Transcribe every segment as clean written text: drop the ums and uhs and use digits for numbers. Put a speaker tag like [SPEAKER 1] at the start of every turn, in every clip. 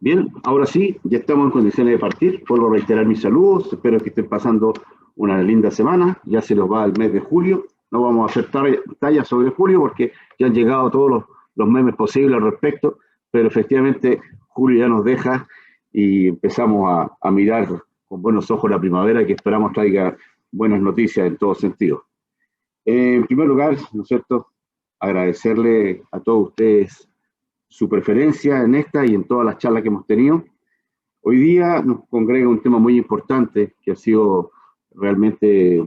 [SPEAKER 1] Bien, ahora sí, ya estamos en condiciones de partir. Vuelvo a reiterar mis saludos. Espero que estén pasando una linda semana. Ya se nos va el mes de julio. No vamos a hacer tallas sobre julio porque ya han llegado todos los memes posibles al respecto. Pero efectivamente, julio ya nos deja y empezamos a mirar con buenos ojos la primavera que esperamos traiga buenas noticias en todo sentido. En primer lugar, ¿no es cierto?, agradecerle a todos ustedes su preferencia en esta y en todas las charlas que hemos tenido. Hoy día nos congrega un tema muy importante que ha sido realmente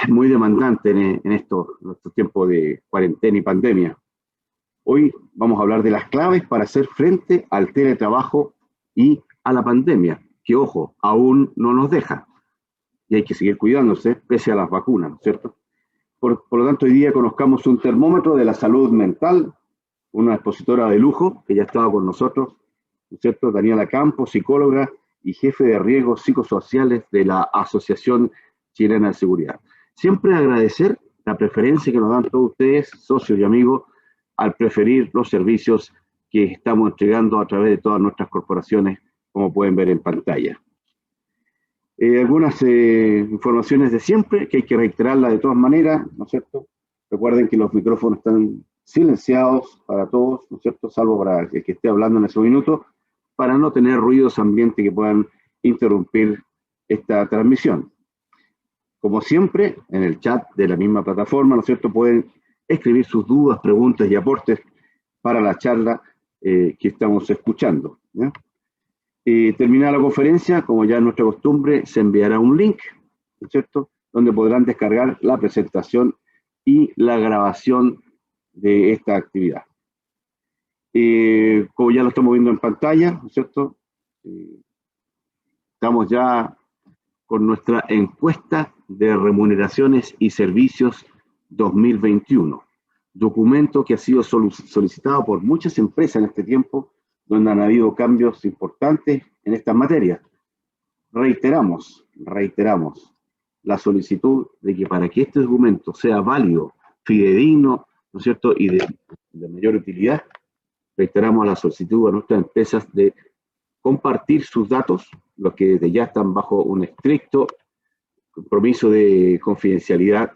[SPEAKER 1] muy demandante en estos tiempos de cuarentena y pandemia. Hoy vamos a hablar de las claves para hacer frente al teletrabajo y a la pandemia, que ojo, aún no nos deja y hay que seguir cuidándose pese a las vacunas, ¿no es cierto? Por lo tanto, hoy día conozcamos un termómetro de la salud mental, una expositora de lujo que ya estaba con nosotros, ¿no es cierto? Daniela Campos, psicóloga y jefe de riesgos psicosociales de la Asociación Chilena de Seguridad. Siempre agradecer la preferencia que nos dan todos ustedes, socios y amigos, al preferir los servicios que estamos entregando a través de todas nuestras corporaciones, como pueden ver en pantalla. Algunas informaciones de siempre, que hay que reiterarlas de todas maneras, ¿no es cierto? Recuerden que los micrófonos están silenciados para todos, ¿no es cierto?, salvo para el que esté hablando en ese minuto, para no tener ruidos ambiente que puedan interrumpir esta transmisión. Como siempre, en el chat de la misma plataforma, ¿no es cierto?, pueden escribir sus dudas, preguntas y aportes para la charla que estamos escuchando, ¿ya? Terminada la conferencia, como ya es nuestra costumbre, se enviará un link, ¿no es cierto?, donde podrán descargar la presentación y la grabación de esta actividad. Como ya lo estamos viendo en pantalla, ¿no es cierto?, estamos ya con nuestra encuesta de remuneraciones y servicios 2021, documento que ha sido solicitado por muchas empresas en este tiempo, donde han habido cambios importantes en estas materias. Reiteramos la solicitud de que para que este documento sea válido, fidedigno, ¿no es cierto?, y de mayor utilidad, reiteramos la solicitud a nuestras empresas de compartir sus datos, los que desde ya están bajo un estricto compromiso de confidencialidad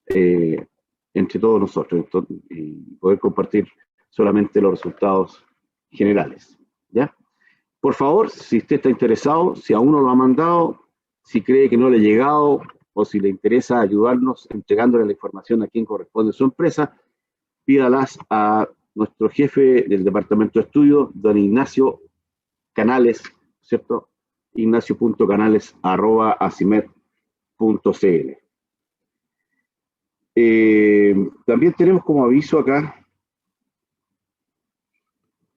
[SPEAKER 1] entre todos nosotros, y poder compartir solamente los resultados generales, ¿ya? Por favor, si usted está interesado, si aún no lo ha mandado, si cree que no le ha llegado o si le interesa ayudarnos entregándole la información a quien corresponde su empresa, pídalas a nuestro jefe del departamento de estudio, don Ignacio Canales, ¿cierto? ignacio.canales@acimet.cl. También tenemos como aviso acá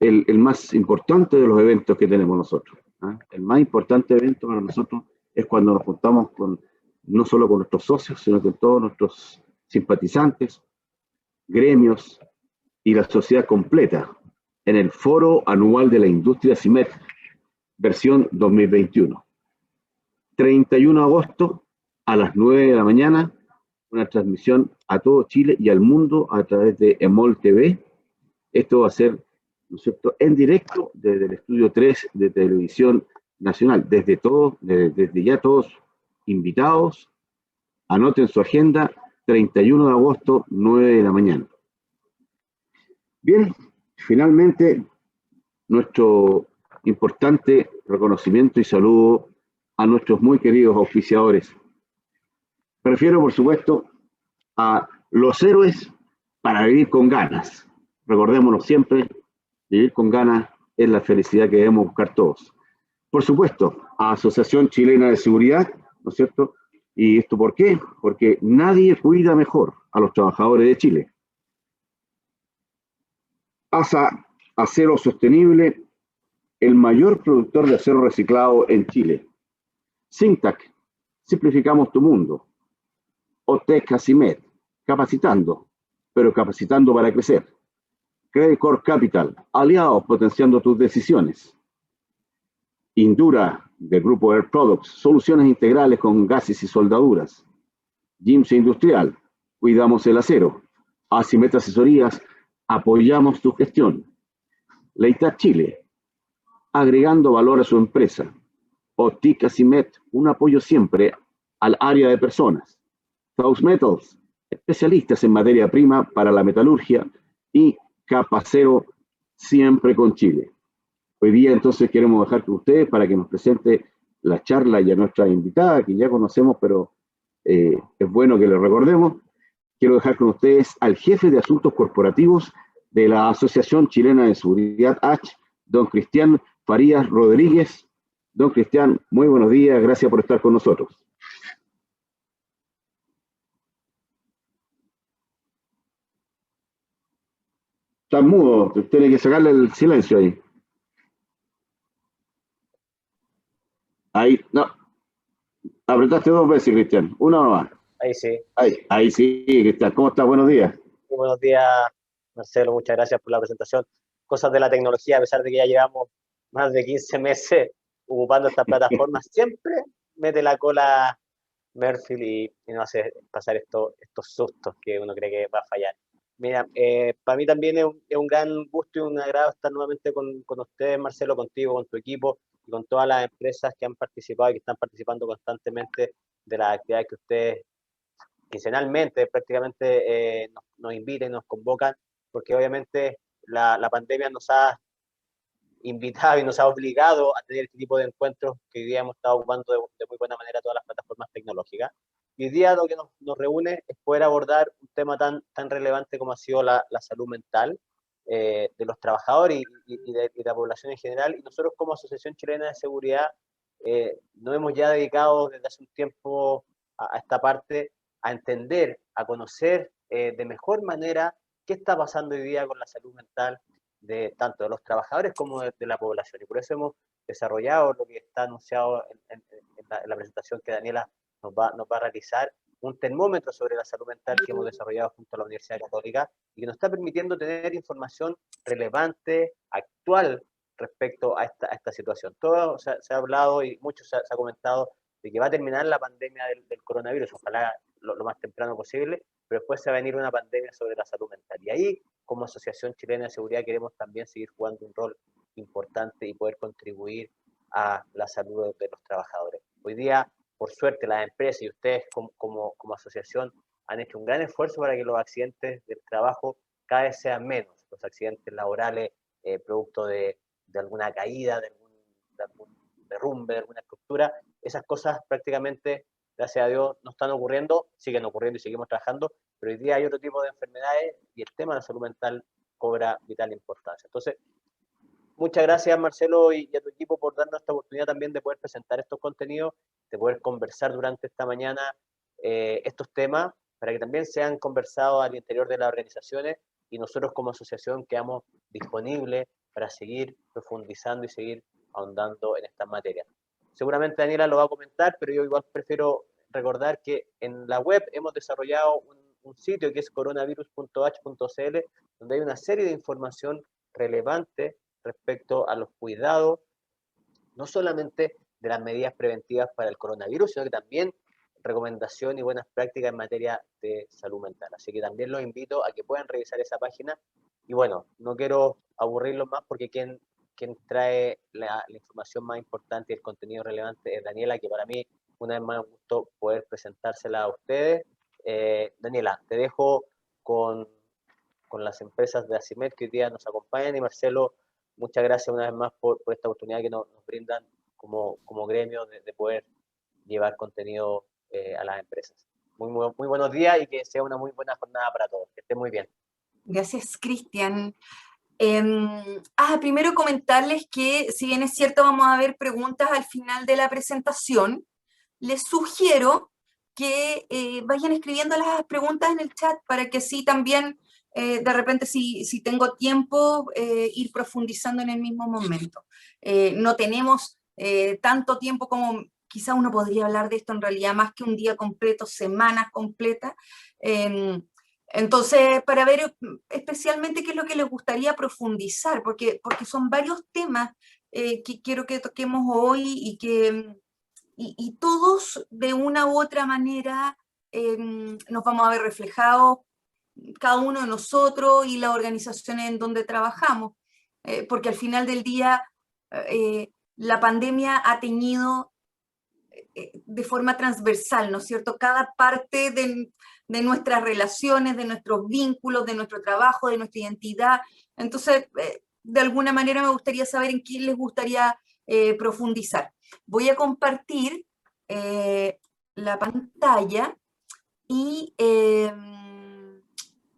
[SPEAKER 1] el más importante de los eventos que tenemos nosotros, ¿eh? El más importante evento para nosotros es cuando nos juntamos no solo con nuestros socios, sino con todos nuestros simpatizantes, gremios y la sociedad completa en el Foro Anual de la Industria CIMET, versión 2021. 31 de agosto a las 9 de la mañana, una transmisión a todo Chile y al mundo a través de EMOL TV. Esto va a ser, ¿no es cierto?, en directo desde el estudio 3 de Televisión Nacional. Desde ya todos invitados, anoten su agenda, 31 de agosto, 9 de la mañana. Bien, finalmente, nuestro importante reconocimiento y saludo a nuestros muy queridos auspiciadores. Prefiero, por supuesto, a los héroes para vivir con ganas. Recordémonos siempre, vivir con ganas es la felicidad que debemos buscar todos. Por supuesto, a Asociación Chilena de Seguridad, ¿no es cierto? ¿Y esto por qué? Porque nadie cuida mejor a los trabajadores de Chile. ASA Acero Sostenible, el mayor productor de acero reciclado en Chile. Sintac, simplificamos tu mundo. OTEC Asimet, capacitando, pero capacitando para crecer. Credit Corp Capital, aliados potenciando tus decisiones. Indura, del grupo Air Products, soluciones integrales con gases y soldaduras. Gimse Industrial, cuidamos el acero. Asimet Asesorías, apoyamos tu gestión. Leitat Chile, agregando valor a su empresa. Optic Asimet, un apoyo siempre al área de personas. South Metals, especialistas en materia prima para la metalurgia, y Capacero, siempre con Chile. Hoy día entonces queremos dejar con ustedes para que nos presente la charla y a nuestra invitada, que ya conocemos, pero es bueno que le recordemos. Quiero dejar con ustedes al jefe de asuntos corporativos de la Asociación Chilena de Seguridad H, don Cristian Farías Rodríguez. Don Cristian, muy buenos días, gracias por estar con nosotros. Está mudo, tiene que sacarle el silencio ahí. Ahí, no, apretaste dos veces, Cristian, una nomás.
[SPEAKER 2] Ahí sí.
[SPEAKER 1] Ahí sí, Cristian, ¿cómo estás? Buenos días.
[SPEAKER 2] Muy buenos días, Marcelo, muchas gracias por la presentación. Cosas de la tecnología, a pesar de que ya llevamos más de 15 meses ocupando esta plataforma, siempre mete la cola Murphy y nos hace pasar estos sustos que uno cree que va a fallar. Mira, para mí también es un gran gusto y un agrado estar nuevamente con ustedes, Marcelo, contigo, con tu equipo y con todas las empresas que han participado y que están participando constantemente de las actividades que ustedes quincenalmente prácticamente nos invitan y nos convocan, porque obviamente la pandemia nos ha invitado y nos ha obligado a tener este tipo de encuentros que hoy día hemos estado ocupando de muy buena manera todas las plataformas tecnológicas. Y hoy día lo que nos reúne es poder abordar un tema tan relevante como ha sido la salud mental de los trabajadores y de la población en general. Y nosotros como Asociación Chilena de Seguridad nos hemos ya dedicado desde hace un tiempo a esta parte, a entender, a conocer de mejor manera qué está pasando hoy día con la salud mental de tanto de los trabajadores como de la población. Y por eso hemos desarrollado lo que está anunciado en la presentación que Daniela nos va a realizar, un termómetro sobre la salud mental que hemos desarrollado junto a la Universidad Católica y que nos está permitiendo tener información relevante, actual, respecto a esta situación. Todo se ha hablado y mucho se ha comentado de que va a terminar la pandemia del coronavirus, ojalá lo más temprano posible, pero después se va a venir una pandemia sobre la salud mental. Y ahí, como Asociación Chilena de Seguridad, queremos también seguir jugando un rol importante y poder contribuir a la salud de los trabajadores. Hoy día, por suerte, las empresas y ustedes como asociación han hecho un gran esfuerzo para que los accidentes del trabajo cada vez sean menos, los accidentes laborales producto de alguna caída, de algún derrumbe, de alguna estructura. Esas cosas prácticamente, gracias a Dios, no están ocurriendo, siguen ocurriendo y seguimos trabajando, pero hoy día hay otro tipo de enfermedades y el tema de la salud mental cobra vital importancia. Entonces, muchas gracias, Marcelo, y a tu equipo por darnos esta oportunidad también de poder presentar estos contenidos, de poder conversar durante esta mañana estos temas, para que también sean conversados al interior de las organizaciones y nosotros como asociación quedamos disponibles para seguir profundizando y seguir ahondando en estas materias. Seguramente Daniela lo va a comentar, pero yo igual prefiero recordar que en la web hemos desarrollado un sitio que es coronavirus.h.cl, donde hay una serie de información relevante respecto a los cuidados, no solamente de las medidas preventivas para el coronavirus, sino que también recomendación y buenas prácticas en materia de salud mental. Así que también los invito a que puedan revisar esa página. Y bueno, no quiero aburrirlos más porque quien trae la información más importante y el contenido relevante es Daniela, que para mí una vez más es un gusto poder presentársela a ustedes. Daniela, te dejo con las empresas de Asimet que hoy día nos acompañan y Marcelo, muchas gracias una vez más por esta oportunidad que nos brindan como gremio de poder llevar contenido a las empresas. Muy buenos días y que sea una muy buena jornada para todos. Que estén muy bien.
[SPEAKER 3] Gracias, Cristian. Primero comentarles que si bien es cierto vamos a ver preguntas al final de la presentación, les sugiero que vayan escribiendo las preguntas en el chat para que así también de repente si tengo tiempo ir profundizando en el mismo momento. No tenemos tanto tiempo como quizá uno podría hablar de esto en realidad más que un día completo, semanas completas. Entonces, para ver especialmente qué es lo que les gustaría profundizar, porque son varios temas que quiero que toquemos hoy y todos de una u otra manera nos vamos a ver reflejados, cada uno de nosotros y las organizaciones en donde trabajamos, porque al final del día la pandemia ha teñido de forma transversal, ¿no es cierto?, cada parte de nuestras relaciones, de nuestros vínculos, de nuestro trabajo, de nuestra identidad. Entonces, de alguna manera me gustaría saber en qué les gustaría profundizar. Voy a compartir la pantalla y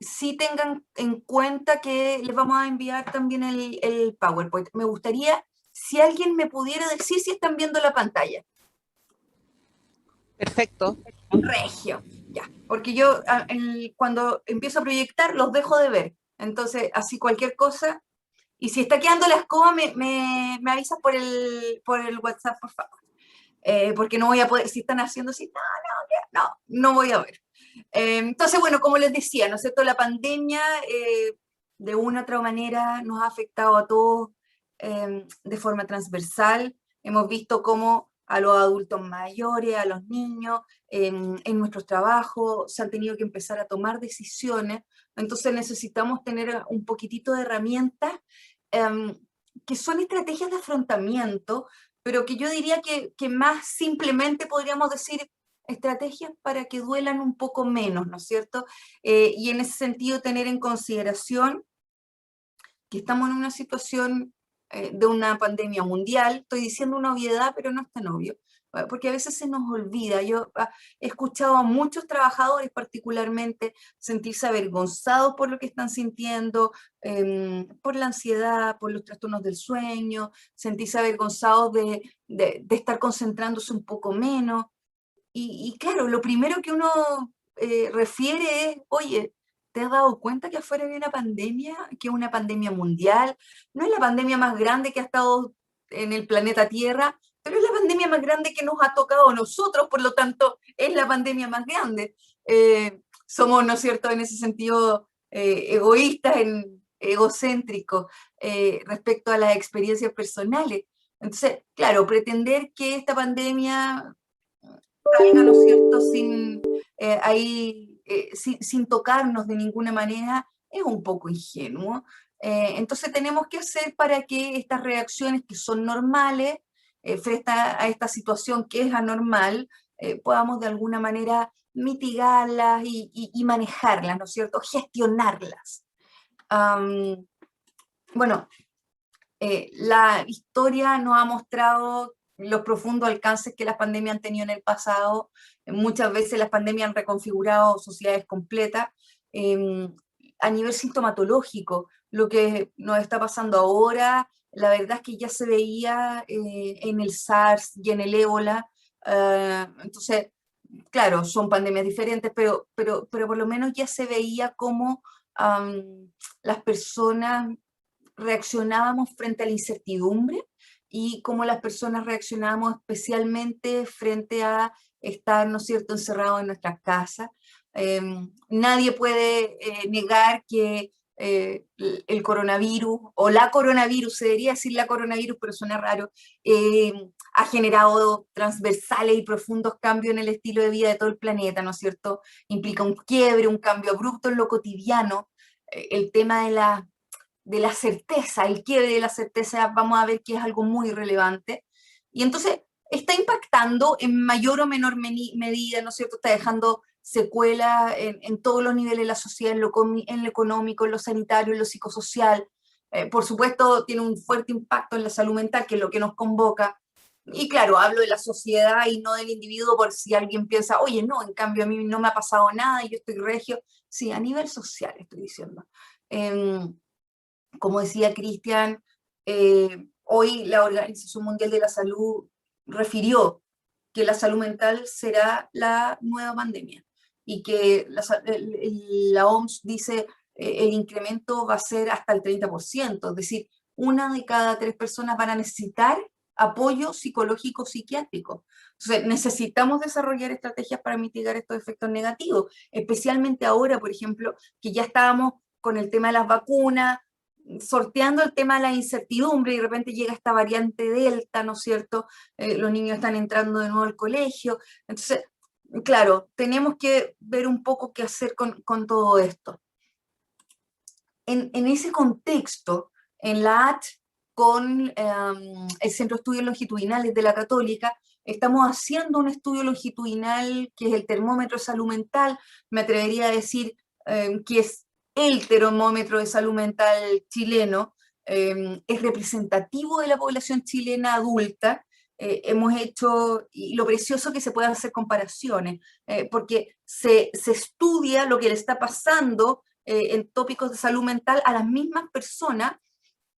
[SPEAKER 3] sí tengan en cuenta que les vamos a enviar también el PowerPoint. Me gustaría, si alguien me pudiera decir si están viendo la pantalla.
[SPEAKER 4] Perfecto.
[SPEAKER 3] Regio, ya. Porque yo cuando empiezo a proyectar los dejo de ver. Entonces, así cualquier cosa. Y si está quedando la escoba, me avisas por el WhatsApp, por favor. Porque no voy a poder, si están haciendo así, no voy a ver. Entonces, bueno, como les decía, ¿no es cierto? La pandemia de una u otra manera nos ha afectado a todos de forma transversal. Hemos visto cómo a los adultos mayores, a los niños, en nuestros trabajos se han tenido que empezar a tomar decisiones. Entonces necesitamos tener un poquitito de herramientas que son estrategias de afrontamiento, pero que yo diría que más simplemente podríamos decir estrategias para que duelan un poco menos, ¿no es cierto? Y en ese sentido tener en consideración que estamos en una situación de una pandemia mundial. Estoy diciendo una obviedad, pero no es tan obvio, porque a veces se nos olvida. Yo he escuchado a muchos trabajadores particularmente sentirse avergonzados por lo que están sintiendo, por la ansiedad, por los trastornos del sueño, sentirse avergonzados de estar concentrándose un poco menos. Y claro, lo primero que uno refiere es, oye, ¿te has dado cuenta que afuera hay una pandemia, que es una pandemia mundial? No es la pandemia más grande que ha estado en el planeta Tierra, pero es la pandemia más grande que nos ha tocado a nosotros, por lo tanto, es la pandemia más grande. Somos, ¿no es cierto?, en ese sentido, egoístas, egocéntricos respecto a las experiencias personales. Entonces, claro, pretender que esta pandemia salga, ¿no es cierto?, sin tocarnos de ninguna manera, es un poco ingenuo. Entonces tenemos que hacer para que estas reacciones que son normales, frente a esta situación que es anormal, podamos de alguna manera mitigarlas y manejarlas, ¿no es cierto?, gestionarlas. Bueno, la historia nos ha mostrado los profundos alcances que las pandemias han tenido en el pasado. Muchas veces las pandemias han reconfigurado sociedades completas. A nivel sintomatológico, lo que nos está pasando ahora, la verdad es que ya se veía en el SARS y en el ébola. Entonces, claro, son pandemias diferentes, pero por lo menos ya se veía cómo las personas reaccionábamos frente a la incertidumbre y cómo las personas reaccionábamos especialmente frente a estar, ¿no es cierto?, encerrados en nuestras casas. Nadie puede negar que el coronavirus, o la coronavirus, se debería decir la coronavirus, pero suena raro, ha generado transversales y profundos cambios en el estilo de vida de todo el planeta, ¿no es cierto? Implica un quiebre, un cambio abrupto en lo cotidiano. El tema de la certeza, el quiebre de la certeza, vamos a ver que es algo muy relevante. Y entonces está impactando en mayor o menor medida, ¿no es cierto? Está dejando secuelas en todos los niveles de la sociedad, en lo económico, en lo sanitario, en lo psicosocial. Por supuesto, tiene un fuerte impacto en la salud mental, que es lo que nos convoca. Y claro, hablo de la sociedad y no del individuo, por si alguien piensa, oye, no, en cambio a mí no me ha pasado nada y yo estoy regio. Sí, a nivel social estoy diciendo. Como decía Cristian, hoy la Organización Mundial de la Salud refirió que la salud mental será la nueva pandemia y que la OMS dice el incremento va a ser hasta el 30%, es decir, 1 de cada 3 personas van a necesitar apoyo psicológico psiquiátrico. Entonces, necesitamos desarrollar estrategias para mitigar estos efectos negativos, especialmente ahora, por ejemplo, que ya estábamos con el tema de las vacunas, sorteando el tema de la incertidumbre y de repente llega esta variante Delta, ¿no es cierto? Los niños están entrando de nuevo al colegio. Entonces, claro, tenemos que ver un poco qué hacer con todo esto. En ese contexto, en la AT con el Centro de Estudios Longitudinales de la Católica. Estamos haciendo un estudio longitudinal que es el termómetro de salud mental. Me atrevería a decir que es el termómetro de salud mental chileno. Es representativo de la población chilena adulta. Hemos hecho, y lo precioso que se pueden hacer comparaciones, porque se estudia lo que le está pasando en tópicos de salud mental a las mismas personas.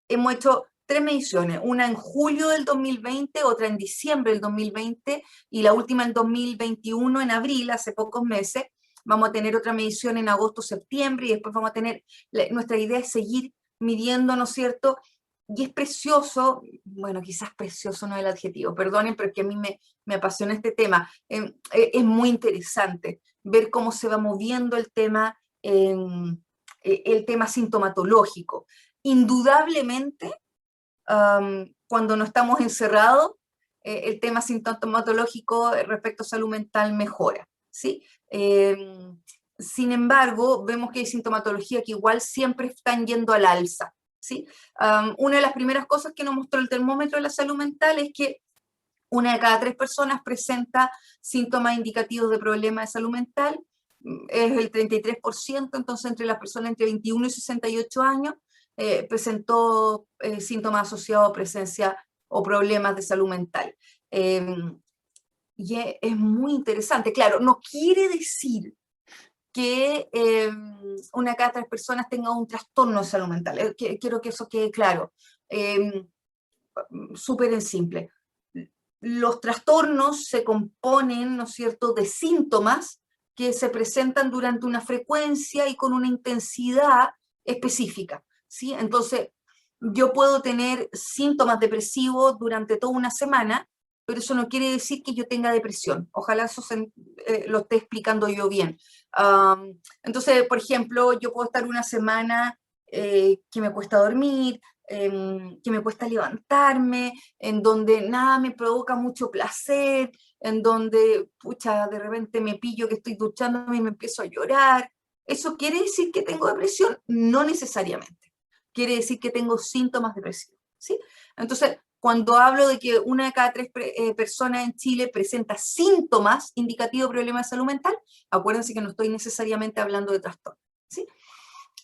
[SPEAKER 3] Hemos hecho 3 mediciones, una en julio del 2020, otra en diciembre del 2020 y la última en 2021, en abril, hace pocos meses. Vamos a tener otra medición en agosto, septiembre y después vamos a tener, nuestra idea es seguir midiendo, ¿no es cierto? Y es precioso, bueno, quizás precioso no es el adjetivo, perdonen, pero es que a mí me apasiona este tema. Es muy interesante ver cómo se va moviendo el tema sintomatológico. Indudablemente, cuando no estamos encerrados, el tema sintomatológico respecto a salud mental mejora, ¿sí? Sin embargo, vemos que hay sintomatología que igual siempre están yendo al alza, ¿sí? Una de las primeras cosas que nos mostró el termómetro de la salud mental es que una de cada 3 personas presenta síntomas indicativos de problemas de salud mental, es el 33%, entonces entre las personas entre 21 y 68 años presentó síntomas asociados a presencia o problemas de salud mental. Y es muy interesante. Claro, no quiere decir que una de cada 3 personas tenga un trastorno de salud mental. Quiero que eso quede claro. Súper en simple. Los trastornos se componen, ¿no es cierto?, de síntomas que se presentan durante una frecuencia y con una intensidad específica, ¿sí? Entonces, yo puedo tener síntomas depresivos durante toda una semana, pero eso no quiere decir que yo tenga depresión. Ojalá eso lo esté explicando yo bien. Entonces, por ejemplo, yo puedo estar una semana que me cuesta dormir, que me cuesta levantarme, en donde nada me provoca mucho placer, en donde, pucha, de repente me pillo que estoy duchándome y me empiezo a llorar. ¿Eso quiere decir que tengo depresión? No necesariamente. Quiere decir que tengo síntomas depresivos, ¿sí? Entonces, cuando hablo de que una de cada 3 personas en Chile presenta síntomas indicativos de problemas de salud mental, acuérdense que no estoy necesariamente hablando de trastorno, ¿sí?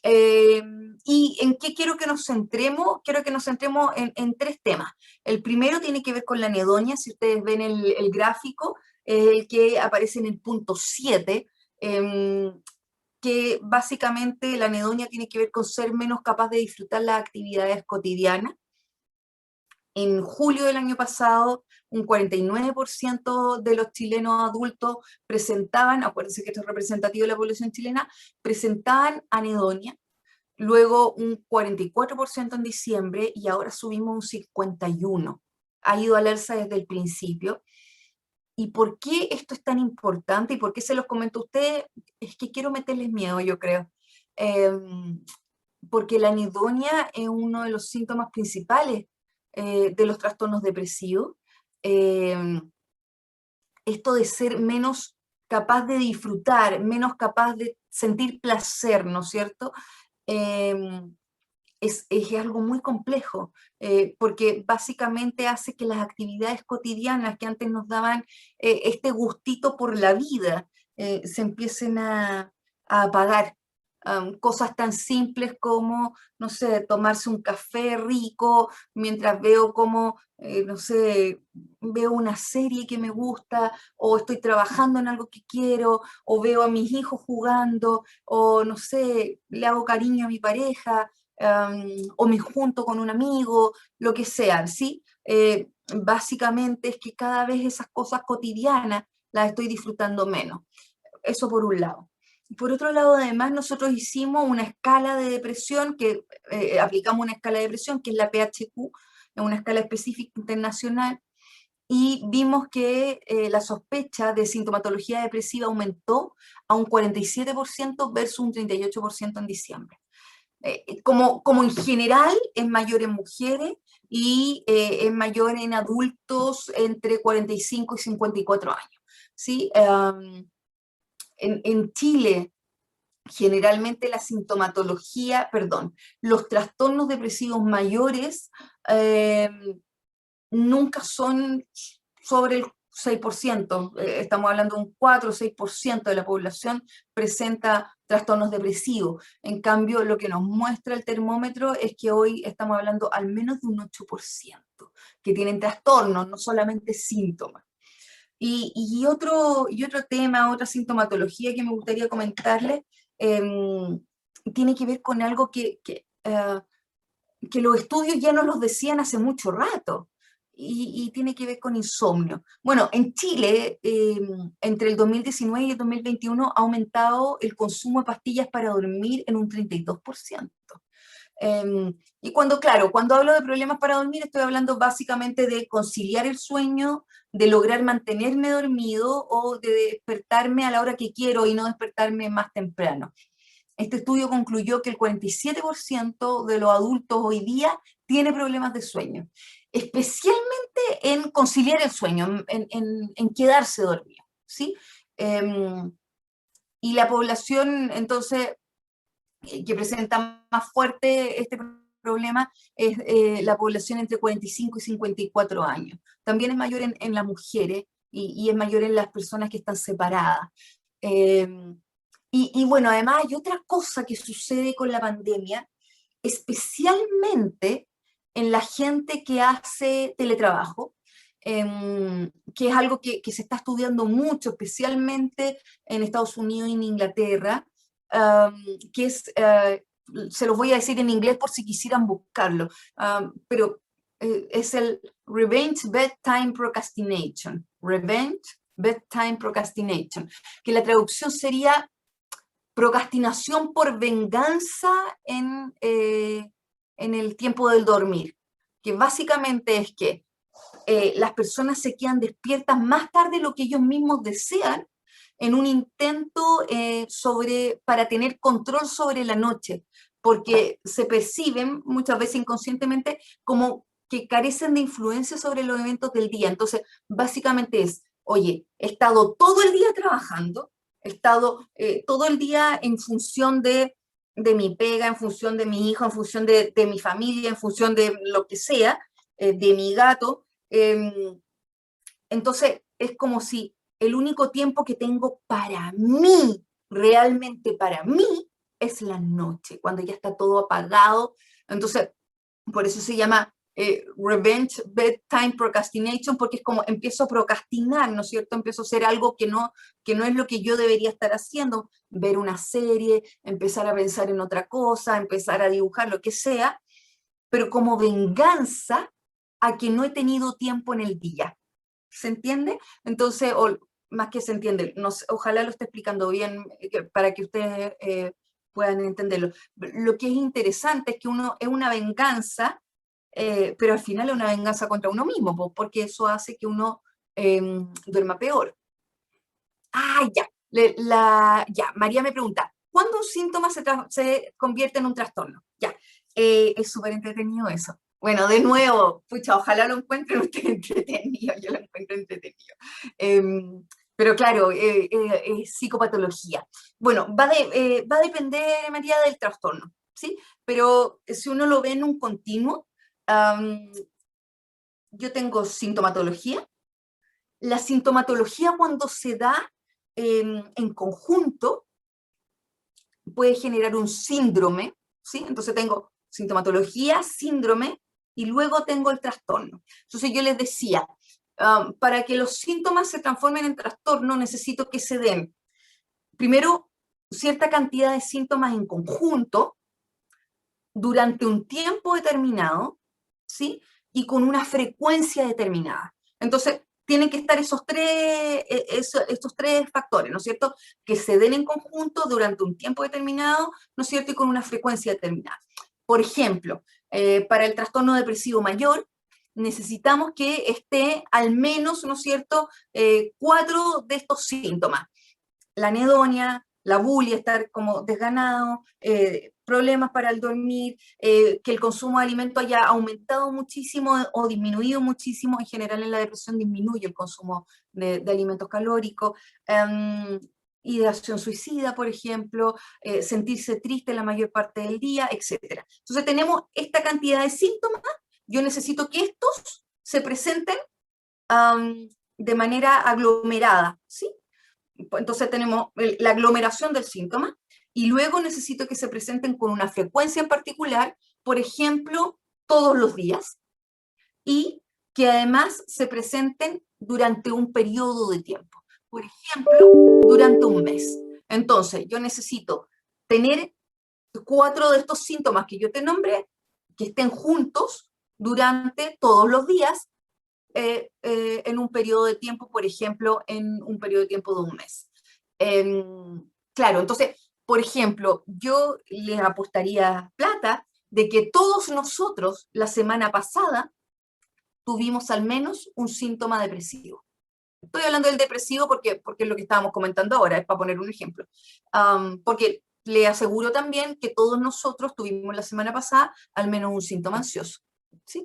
[SPEAKER 3] ¿Y en qué quiero que nos centremos? Quiero que nos centremos en 3 temas. El primero tiene que ver con la anedonia. Si ustedes ven el gráfico, el que aparece en el punto 7, que básicamente la anedonia tiene que ver con ser menos capaz de disfrutar las actividades cotidianas. En julio del año pasado, un 49% de los chilenos adultos presentaban, acuérdense que esto es representativo de la población chilena, presentaban anedonia. Luego un 44% en diciembre y ahora subimos un 51%. Ha ido al alza desde el principio. ¿Y por qué esto es tan importante y por qué se los comento a ustedes? Es que quiero meterles miedo, yo creo. Porque la anedonia es uno de los síntomas principales de los trastornos depresivos. Esto de ser menos capaz de disfrutar, menos capaz de sentir placer, ¿no es cierto? Es algo muy complejo, porque básicamente hace que las actividades cotidianas que antes nos daban este gustito por la vida se empiecen a apagar. Cosas tan simples como, no sé, tomarse un café rico mientras veo como, no sé, veo una serie que me gusta, o estoy trabajando en algo que quiero, o veo a mis hijos jugando, o no sé, le hago cariño a mi pareja, o me junto con un amigo, lo que sea, ¿sí? Básicamente es que cada vez esas cosas cotidianas las estoy disfrutando menos. Eso por un lado. Por otro lado, además, nosotros hicimos una escala de depresión, aplicamos una escala de depresión, que es la PHQ, una escala específica internacional, y vimos que la sospecha de sintomatología depresiva aumentó a un 47% versus un 38% en diciembre. Como en general es mayor en mujeres y es mayor en adultos entre 45 y 54 años. ¿Sí? En Chile generalmente la sintomatología, perdón, los trastornos depresivos mayores nunca son sobre el 6%, estamos hablando de un 4 o 6% de la población presenta trastornos depresivos. En cambio, lo que nos muestra el termómetro es que hoy estamos hablando al menos de un 8% que tienen trastornos, no solamente síntomas. Y otro tema, otra sintomatología que me gustaría comentarles, tiene que ver con algo que los estudios ya nos los decían hace mucho rato, y tiene que ver con insomnio. Bueno, en Chile, entre el 2019 y el 2021 ha aumentado el consumo de pastillas para dormir en un 32%. Y claro, cuando hablo de problemas para dormir, estoy hablando básicamente de conciliar el sueño, de lograr mantenerme dormido o de despertarme a la hora que quiero y no despertarme más temprano. Este estudio concluyó que el 47% de los adultos hoy día tiene problemas de sueño, especialmente en conciliar el sueño, en quedarse dormido, ¿sí? Y la población, entonces, que presenta más fuerte este problema es la población entre 45 y 54 años. También es mayor en las mujeres y es mayor en las personas que están separadas. Y bueno, además hay otra cosa que sucede con la pandemia, especialmente en la gente que hace teletrabajo, que es algo que se está estudiando mucho, especialmente en Estados Unidos y en Inglaterra, que es, se los voy a decir en inglés por si quisieran buscarlo, pero es el Revenge Bedtime Procrastination, Revenge Bedtime Procrastination, que la traducción sería procrastinación por venganza en el tiempo del dormir, que básicamente es que las personas se quedan despiertas más tarde de lo que ellos mismos desean en un intento para tener control sobre la noche, porque se perciben muchas veces inconscientemente como que carecen de influencia sobre los eventos del día. Entonces, básicamente es, oye, he estado todo el día trabajando, he estado todo el día en función de mi pega, en función de mi hijo, en función de mi familia, en función de lo que sea, de mi gato. Entonces, es como si el único tiempo que tengo para mí, realmente para mí, es la noche, cuando ya está todo apagado. Entonces, por eso se llama Revenge Bedtime Procrastination, porque es como empiezo a procrastinar, ¿no es cierto? Empiezo a hacer algo que no es lo que yo debería estar haciendo, ver una serie, empezar a pensar en otra cosa, empezar a dibujar, lo que sea, pero como venganza a que no he tenido tiempo en el día. ¿Se entiende? Entonces, o más que se entiende, no sé, ojalá lo esté explicando bien para que ustedes puedan entenderlo. Lo que es interesante es que es una venganza, pero al final es una venganza contra uno mismo, porque eso hace que uno duerma peor. Ah, ya. Ya, María me pregunta, ¿cuándo un síntoma se convierte en un trastorno? Ya, es súper entretenido eso. Bueno, de nuevo, pucha, ojalá lo encuentren ustedes entretenido, yo lo encuentro entretenido. Pero claro, es psicopatología. Bueno, va a depender, María, del trastorno, ¿sí? Pero si uno lo ve en un continuo, yo tengo sintomatología. La sintomatología, cuando se da en conjunto, puede generar un síndrome, ¿sí? Entonces tengo sintomatología, síndrome, y luego tengo el trastorno. Entonces yo les decía, para que los síntomas se transformen en trastorno, necesito que se den, primero, cierta cantidad de síntomas en conjunto, durante un tiempo determinado, ¿sí? Y con una frecuencia determinada. Entonces, tienen que estar estos tres factores, ¿no es cierto? Que se den en conjunto durante un tiempo determinado, ¿no es cierto? Y con una frecuencia determinada. Por ejemplo, para el trastorno depresivo mayor, necesitamos que esté al menos, ¿no es cierto?, 4 de estos síntomas. La anedonia, la bulia, estar como desganado, problemas para el dormir, que el consumo de alimento haya aumentado muchísimo o disminuido muchísimo. En general en la depresión disminuye el consumo de alimentos calóricos. ideación suicida, por ejemplo, sentirse triste la mayor parte del día, etc. Entonces tenemos esta cantidad de síntomas, yo necesito que estos se presenten de manera aglomerada, ¿sí? Entonces tenemos la aglomeración del síntoma, y luego necesito que se presenten con una frecuencia en particular, por ejemplo, todos los días, y que además se presenten durante un periodo de tiempo. Por ejemplo, durante un mes. Entonces, yo necesito tener 4 de estos síntomas que yo te nombré, que estén juntos durante todos los días, en un periodo de tiempo, por ejemplo, en un periodo de tiempo de un mes. Claro, entonces, por ejemplo, yo les apostaría plata de que todos nosotros la semana pasada tuvimos al menos un síntoma depresivo. Estoy hablando del depresivo porque es lo que estábamos comentando ahora, es para poner un ejemplo. Porque le aseguro también que todos nosotros tuvimos la semana pasada al menos un síntoma ansioso, ¿sí?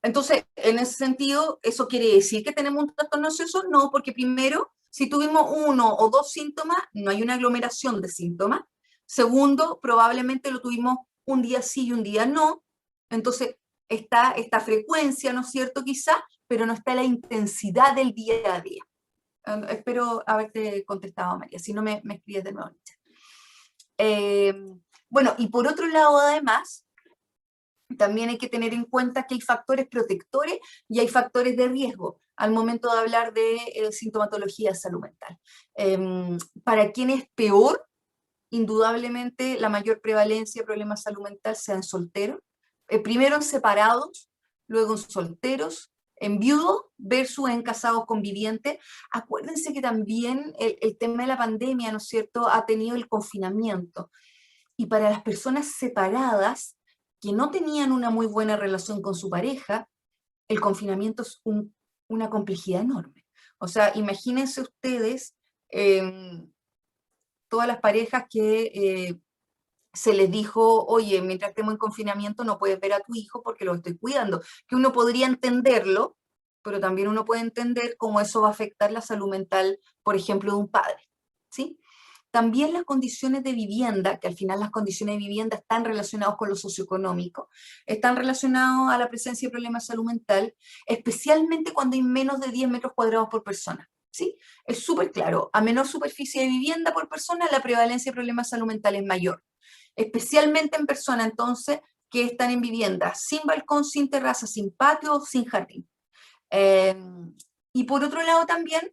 [SPEAKER 3] Entonces, en ese sentido, ¿eso quiere decir que tenemos un trastorno ansioso? No, porque primero, si tuvimos 1 o 2 síntomas, no hay una aglomeración de síntomas. Segundo, probablemente lo tuvimos un día sí y un día no. Entonces, está esta frecuencia, ¿no es cierto? Quizá, pero no está la intensidad del día a día. Espero haberte contestado, María, si no me escribes de nuevo. Bueno, y por otro lado, además, también hay que tener en cuenta que hay factores protectores y hay factores de riesgo al momento de hablar de sintomatología de salud mental. Para quien es peor, indudablemente la mayor prevalencia de problemas de salud mental sea en solteros, primero en separados, luego en solteros, en viudos versus en casados convivientes. Acuérdense que también el tema de la pandemia, ¿no es cierto?, ha tenido el confinamiento. Y para las personas separadas, que no tenían una muy buena relación con su pareja, el confinamiento es una complejidad enorme. O sea, imagínense ustedes todas las parejas que se les dijo, oye, mientras estemos en confinamiento no puedes ver a tu hijo porque lo estoy cuidando. Que uno podría entenderlo, pero también uno puede entender cómo eso va a afectar la salud mental, por ejemplo, de un padre, ¿sí? También las condiciones de vivienda, que al final las condiciones de vivienda están relacionadas con lo socioeconómico, están relacionados a la presencia de problemas de salud mental, especialmente cuando hay menos de 10 metros cuadrados por persona. ¿Sí? Es súper claro, a menor superficie de vivienda por persona, la prevalencia de problemas de salud mental es mayor, especialmente en personas entonces que están en viviendas sin balcón, sin terraza, sin patio, sin jardín. Y por otro lado también,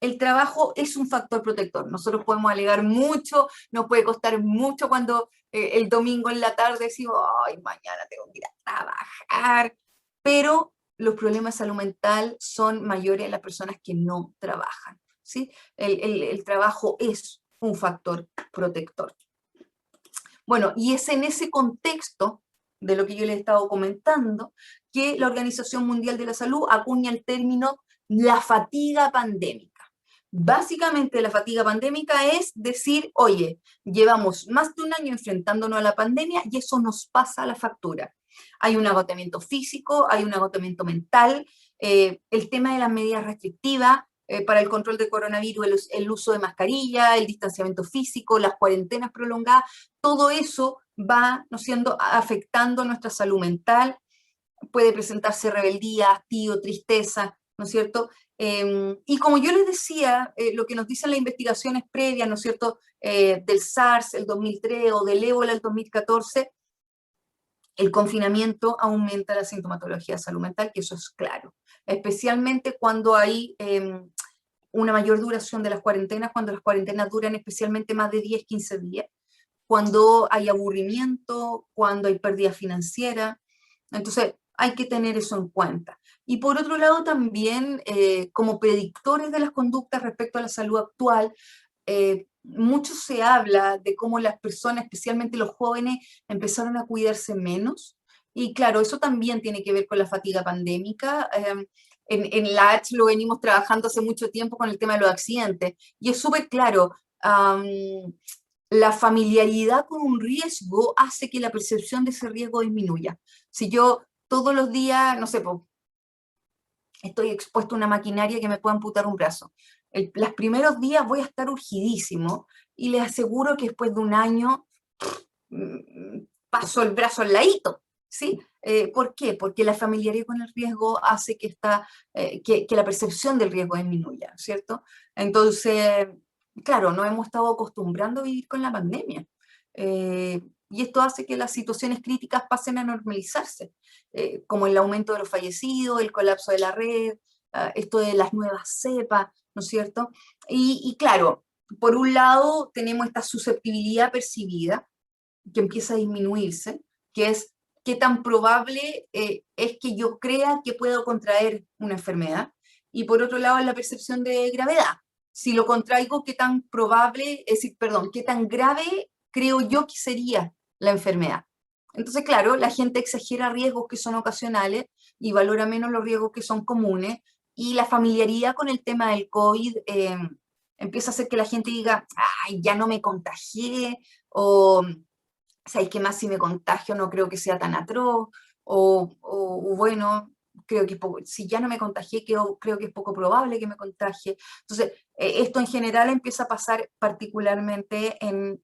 [SPEAKER 3] el trabajo es un factor protector. Nosotros podemos alegar mucho, nos puede costar mucho cuando el domingo en la tarde decimos, ay, mañana tengo que ir a trabajar, pero los problemas de salud mental son mayores en las personas que no trabajan, ¿sí? El trabajo es un factor protector. Bueno, y es en ese contexto de lo que yo les he estado comentando que la Organización Mundial de la Salud acuña el término la fatiga pandémica. Básicamente la fatiga pandémica es decir, oye, llevamos más de un año enfrentándonos a la pandemia y eso nos pasa a la factura. Hay un agotamiento físico, hay un agotamiento mental, el tema de las medidas restrictivas para el control del coronavirus, el uso de mascarilla, el distanciamiento físico, las cuarentenas prolongadas, todo eso va, ¿no siendo, afectando nuestra salud mental. Puede presentarse rebeldía, hastío, tristeza, ¿no es cierto? Y como yo les decía, lo que nos dicen las investigaciones previas, ¿no es cierto?, del SARS el 2003 o del ébola el 2014, el confinamiento aumenta la sintomatología de salud mental, que eso es claro, especialmente cuando hay una mayor duración de las cuarentenas, cuando las cuarentenas duran especialmente más de 10, 15 días, cuando hay aburrimiento, cuando hay pérdida financiera. Entonces, hay que tener eso en cuenta. Y por otro lado también, como predictores de las conductas respecto a la salud actual, mucho se habla de cómo las personas, especialmente los jóvenes, empezaron a cuidarse menos. Y claro, eso también tiene que ver con la fatiga pandémica. En la H lo venimos trabajando hace mucho tiempo con el tema de los accidentes. Y es súper claro, la familiaridad con un riesgo hace que la percepción de ese riesgo disminuya. Si yo todos los días, no sé, estoy expuesto a una maquinaria que me pueda amputar un brazo, Los primeros días voy a estar urgidísimo y les aseguro que después de un año paso el brazo al ladito, ¿sí? ¿Por qué? Porque la familiaridad con el riesgo hace que la percepción del riesgo disminuya, ¿cierto? Entonces, claro, nos hemos estado acostumbrando a vivir con la pandemia. Y esto hace que las situaciones críticas pasen a normalizarse, como el aumento de los fallecidos, el colapso de la red, esto de las nuevas cepas, ¿no es cierto? Y claro, por un lado tenemos esta susceptibilidad percibida que empieza a disminuirse, que es qué tan probable es que yo crea que puedo contraer una enfermedad, y por otro lado la percepción de gravedad. Si lo contraigo, qué tan probable, es decir, perdón, qué tan grave creo yo que sería la enfermedad. Entonces, claro, la gente exagera riesgos que son ocasionales y valora menos los riesgos que son comunes, y la familiaridad con el tema del COVID empieza a hacer que la gente diga, ay, ya no me contagié, o ¿sabéis qué más? Si me contagio no creo que sea tan atroz, o bueno, creo que si ya no me contagié, creo que es poco probable que me contagie. Entonces, esto en general empieza a pasar particularmente en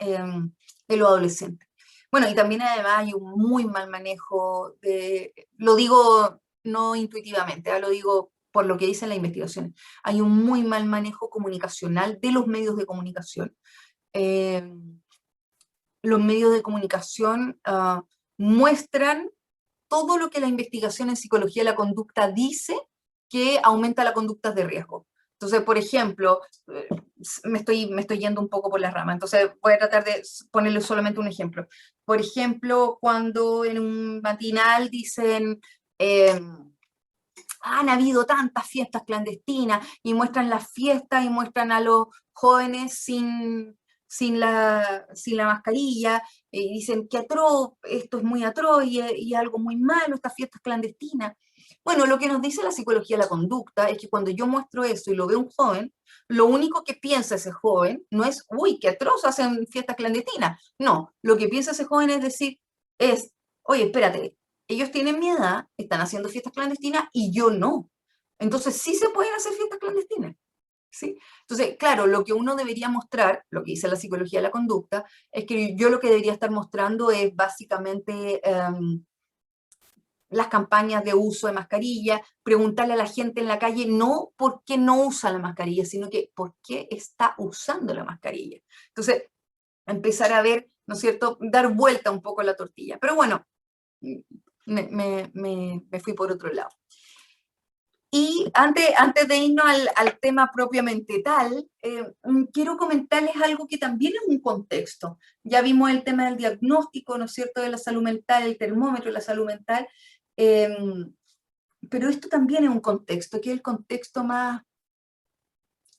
[SPEAKER 3] los adolescentes. Bueno, y también además hay un muy mal manejo lo digo no intuitivamente, lo digo por lo que dicen las investigaciones, hay un muy mal manejo comunicacional de los medios de comunicación. Los medios de comunicación muestran todo lo que la investigación en psicología de la conducta dice que aumenta las conductas de riesgo. Entonces, por ejemplo, me estoy yendo un poco por la rama, entonces voy a tratar de ponerle solamente un ejemplo. Por ejemplo, cuando en un matinal dicen, han habido tantas fiestas clandestinas, y muestran las fiestas y muestran a los jóvenes sin la mascarilla, y dicen que atroz, esto es muy atroz y algo muy malo, estas fiestas clandestinas. Bueno, lo que nos dice la psicología de la conducta es que cuando yo muestro eso y lo ve un joven, lo único que piensa ese joven no es, uy, qué atroz, hacen fiestas clandestinas. No, lo que piensa ese joven es decir, oye, espérate, ellos tienen mi edad, están haciendo fiestas clandestinas y yo no. Entonces sí se pueden hacer fiestas clandestinas, ¿sí? Entonces, claro, lo que uno debería mostrar, lo que dice la psicología de la conducta, es que yo lo que debería estar mostrando es básicamente las campañas de uso de mascarilla, preguntarle a la gente en la calle no por qué no usa la mascarilla, sino que por qué está usando la mascarilla. Entonces, empezar a ver, ¿no es cierto?, dar vuelta un poco a la tortilla. Pero bueno, me fui por otro lado. Y antes de irnos al tema propiamente tal, quiero comentarles algo que también es un contexto. Ya vimos el tema del diagnóstico, ¿no es cierto?, de la salud mental, el termómetro de la salud mental, pero esto también es un contexto, que es el contexto más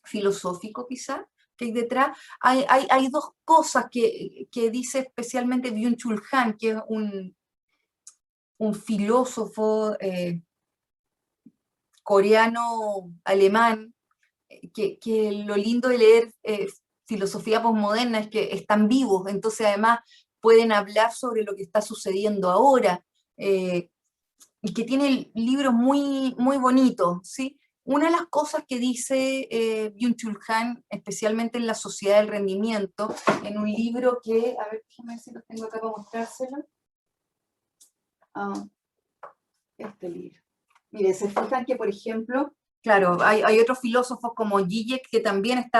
[SPEAKER 3] filosófico quizá, que hay detrás. Hay dos cosas que dice especialmente Byung-Chul Han, que es un filósofo coreano-alemán, que lo lindo de leer filosofía posmoderna es que están vivos, entonces además pueden hablar sobre lo que está sucediendo ahora, y que tiene libros muy, muy bonitos, ¿sí? Una de las cosas que dice Byung-Chul Han, especialmente en La Sociedad del Rendimiento, en un libro que, a ver, déjame ver si lo tengo acá para mostrárselo. Este libro. Mire, se fijan que, por ejemplo, claro, hay otros filósofos como Zizek que también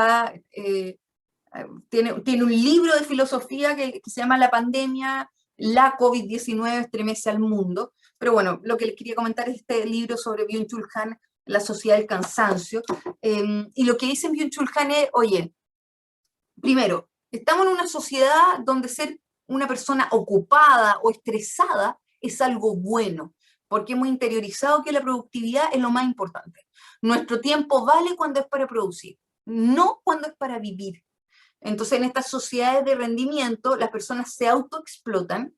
[SPEAKER 3] tiene un libro de filosofía que se llama La pandemia, la COVID-19 estremece al mundo. Pero bueno, lo que les quería comentar es este libro sobre Byung-Chul Han, La sociedad del cansancio. Y lo que dice Byung-Chul Han es, oye, primero, estamos en una sociedad donde ser una persona ocupada o estresada es algo bueno, porque hemos interiorizado que la productividad es lo más importante. Nuestro tiempo vale cuando es para producir, no cuando es para vivir. Entonces, en estas sociedades de rendimiento, las personas se autoexplotan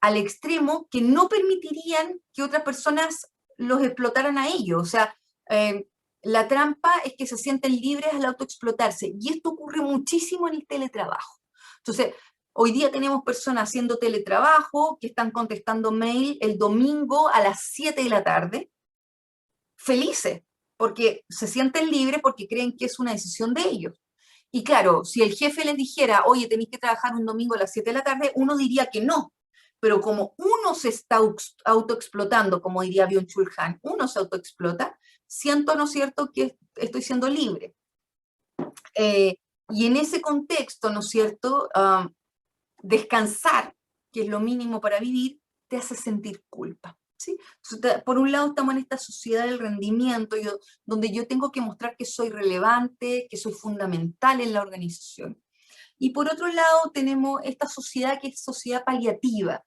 [SPEAKER 3] al extremo que no permitirían que otras personas los explotaran a ellos. O sea, la trampa es que se sienten libres al autoexplotarse, y esto ocurre muchísimo en el teletrabajo. Entonces, hoy día tenemos personas haciendo teletrabajo que están contestando mail el domingo a las 7 de la tarde, felices, porque se sienten libres porque creen que es una decisión de ellos. Y claro, si el jefe les dijera, oye, tenéis que trabajar un domingo a las 7 de la tarde, uno diría que no. Pero como uno se está autoexplotando, como diría Byung-Chul Han, uno se autoexplota, siento, ¿no es cierto?, que estoy siendo libre. Y en ese contexto, ¿no es cierto?, descansar, que es lo mínimo para vivir, te hace sentir culpa. ¿Sí? Por un lado estamos en esta sociedad del rendimiento, donde yo tengo que mostrar que soy relevante, que soy fundamental en la organización. Y por otro lado tenemos esta sociedad que es sociedad paliativa.